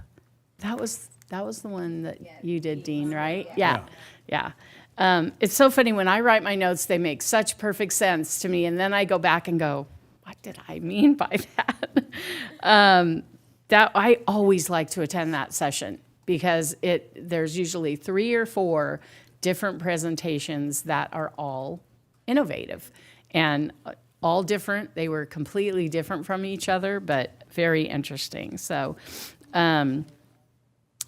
That was the one that you did, Dean, right? Yeah. It's so funny when I write my notes; they make such perfect sense to me, and then I go back and go, "What did I mean by that?" That I always like to attend that session, because there's usually 3 or 4 different presentations that are all innovative and all different. They were completely different from each other, but very interesting. So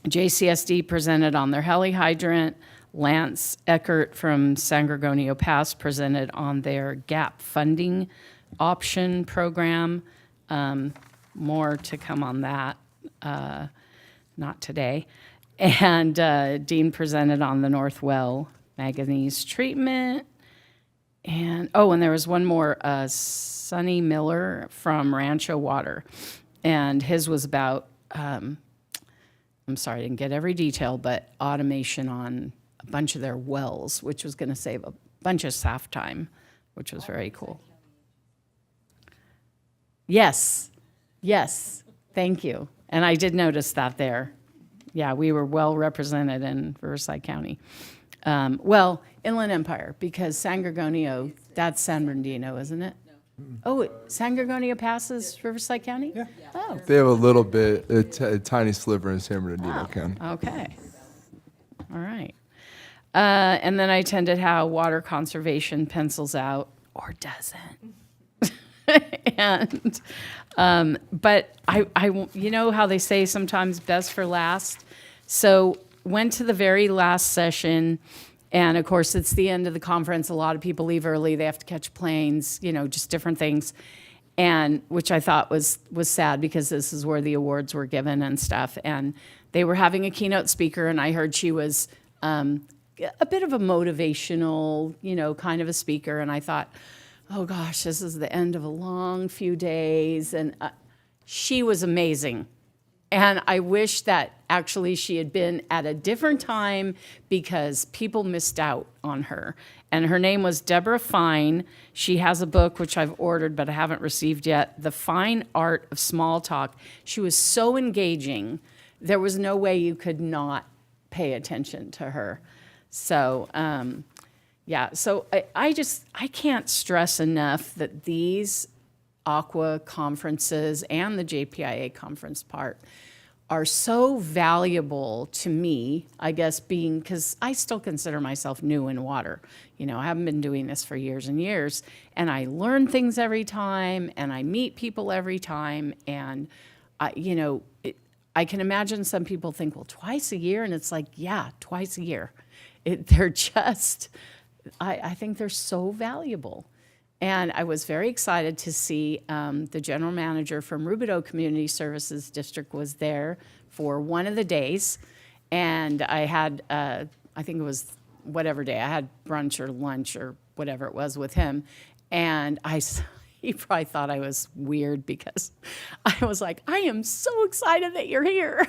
JCSD presented on their heli hydrant. Lance Eckert from San Gorgonio Pass presented on their GAP funding option program. More to come on that. Not today. And Dean presented on the Northwell manganese treatment. And there was one more, Sonny Miller from Rancho Water. And his was about, I'm sorry, I didn't get every detail, but automation on a bunch of their wells, which was going to save a bunch of staff time, which was very cool. Yes, thank you. And I did notice that there. Yeah, we were well represented in Riverside County. Inland Empire, because San Gorgonio, that's San Bernardino, isn't it? Oh, San Gorgonio passes Riverside County? Yeah. Oh, They have a little bit, a tiny sliver in San Bernardino County. okay. All right. And then I attended how water conservation pencils out or doesn't. But I, you know how they say sometimes best for last? So went to the very last session, and of course it's the end of the conference. A lot of people leave early. They have to catch planes, just different things. and which I thought was sad because this is where the awards were given and stuff. And they were having a keynote speaker, and I heard she was a bit of a motivational, kind of a speaker. And I thought, oh gosh, this is the end of a long few days. And she was amazing. And I wish that actually she had been at a different time because people missed out on her. And her name was Deborah Fine. She has a book, which I've ordered but I haven't received yet, The Fine Art of Small Talk. She was so engaging. There was no way you could not pay attention to her. So, so I can't stress enough that these Aqua conferences and the JPIA conference part are so valuable to me, I guess, because I still consider myself new in water. I haven't been doing this for years and years, and I learn things every time, and I meet people every time, and I can imagine some people think, well, twice a year, and it's like, yeah, twice a year. They're just, I think they're so valuable. And I was very excited to see the general manager from Rubidoux Community Services District was there for one of the days. And I had, I think it was whatever day, I had brunch or lunch or whatever it was with him. And he probably thought I was weird because I was like, I am so excited that you're here.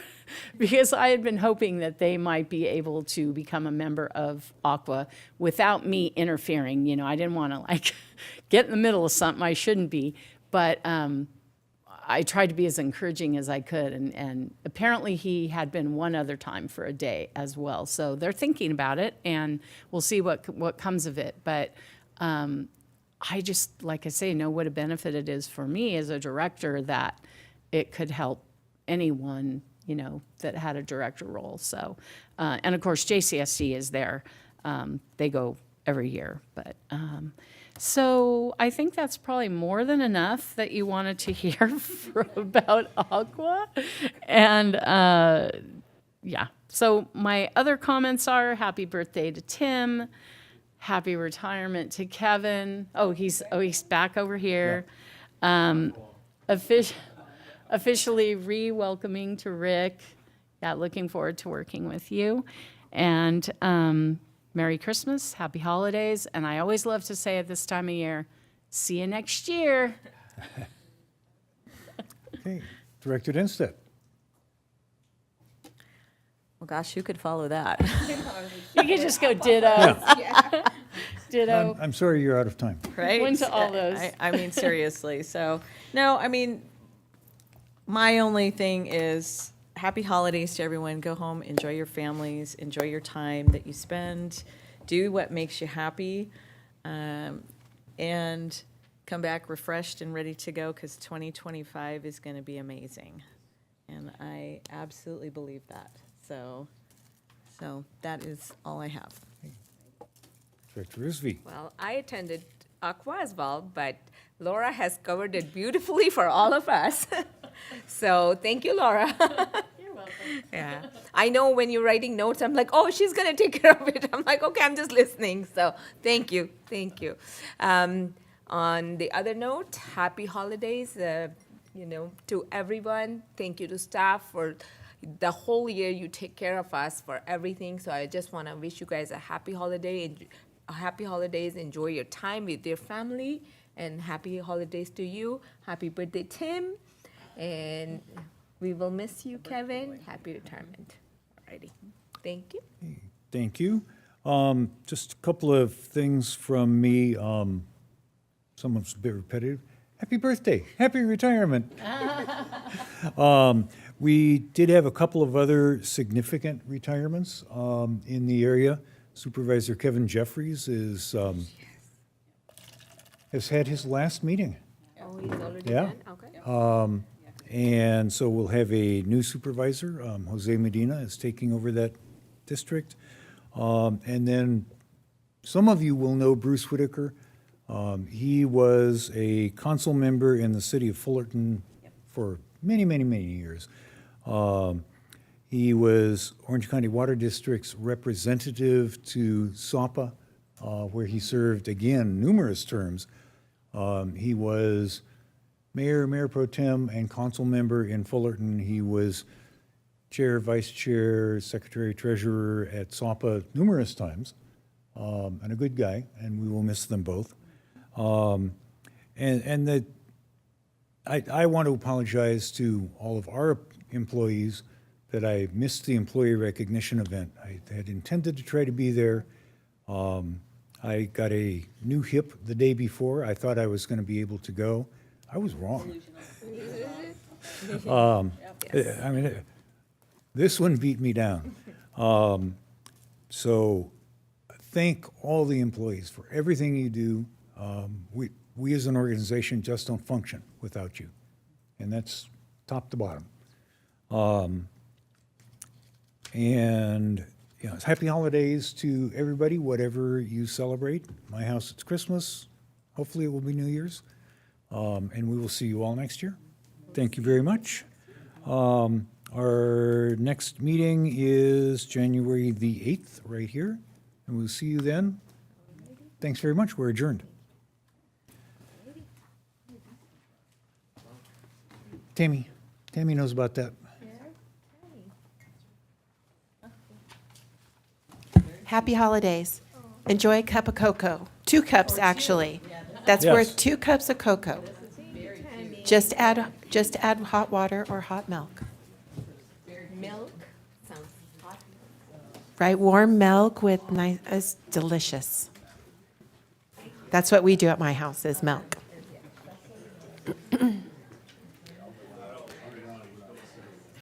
Because I had been hoping that they might be able to become a member of Aqua without me interfering. I didn't want to get in the middle of something I shouldn't be. But I tried to be as encouraging as I could. And apparently he had been one other time for a day as well. So they're thinking about it, and we'll see what comes of it. But I just, like I say, know what a benefit it is for me as a director that it could help anyone, that had a director role. So, and of course, JCSC is there. They go every year. But so I think that's probably more than enough that you wanted to hear about Aqua. And so my other comments are happy birthday to Tim. Happy retirement to Kevin. He's back over here. Officially re-welcoming to Rick. Yeah, looking forward to working with you. And Merry Christmas, Happy Holidays. And I always love to say at this time of year, see you next year. Okay, Director Denstedt. Well, gosh, who could follow that? You could just go ditto. Yeah. Ditto. I'm sorry you're out of time. Right? Went to all those. I mean, seriously. So, no, I mean, my only thing is happy holidays to everyone. Go home, enjoy your families, enjoy your time that you spend, do what makes you happy, and come back refreshed and ready to go because 2025 is going to be amazing. And I absolutely believe that. So that is all I have. Director Risby. Well, I attended Aqua as well, but Laura has covered it beautifully for all of us. So thank you, Laura. You're welcome. Yeah. I know when you're writing notes, I'm like, oh, she's going to take care of it. I'm like, okay, I'm just listening. So thank you. Thank you. On the other note, happy holidays, to everyone. Thank you to staff for the whole year you take care of us for everything. So I just want to wish you guys a happy holiday and happy holidays. Enjoy your time with your family, and happy holidays to you. Happy birthday, Tim. And we will miss you, Kevin. Happy retirement. Alrighty. Thank you. Thank you. Just a couple of things from me. Some of it's a bit repetitive. Happy birthday. Happy retirement. We did have a couple of other significant retirements in the area. Supervisor Kevin Jeffries has had his last meeting. Oh, he's already Yeah. done? Okay. And so we'll have a new supervisor. Jose Medina is taking over that district. And then some of you will know Bruce Whitaker. He was a council member in the city of Fullerton for many, many, many years. He was Orange County Water District's representative to SAPA, where he served, again, numerous terms. He was mayor, mayor pro tem, and council member in Fullerton. He was chair, vice chair, secretary, treasurer at SAPA numerous times, and a good guy, and we will miss them both. I want to apologize to all of our employees that I missed the employee recognition event. I had intended to try to be there. I got a new hip the day before. I thought I was going to be able to go. I was wrong. I mean, this one beat me down. So thank all the employees for everything you do. We as an organization just don't function without you. And that's top to bottom. And you know, happy holidays to everybody, whatever you celebrate. My house, it's Christmas. Hopefully it will be New Year's. And we will see you all next year. Thank you very much. Our next meeting is January the 8th, right here. And we'll see you then. Thanks very much. We're adjourned. Tammy knows about that. Happy holidays. Enjoy a cup of cocoa. 2 cups, actually. That's Yes. worth 2 cups of cocoa. Just add hot water or hot milk. Milk sounds hot. Right? Warm milk with nice, it's delicious. That's what we do at my house is milk.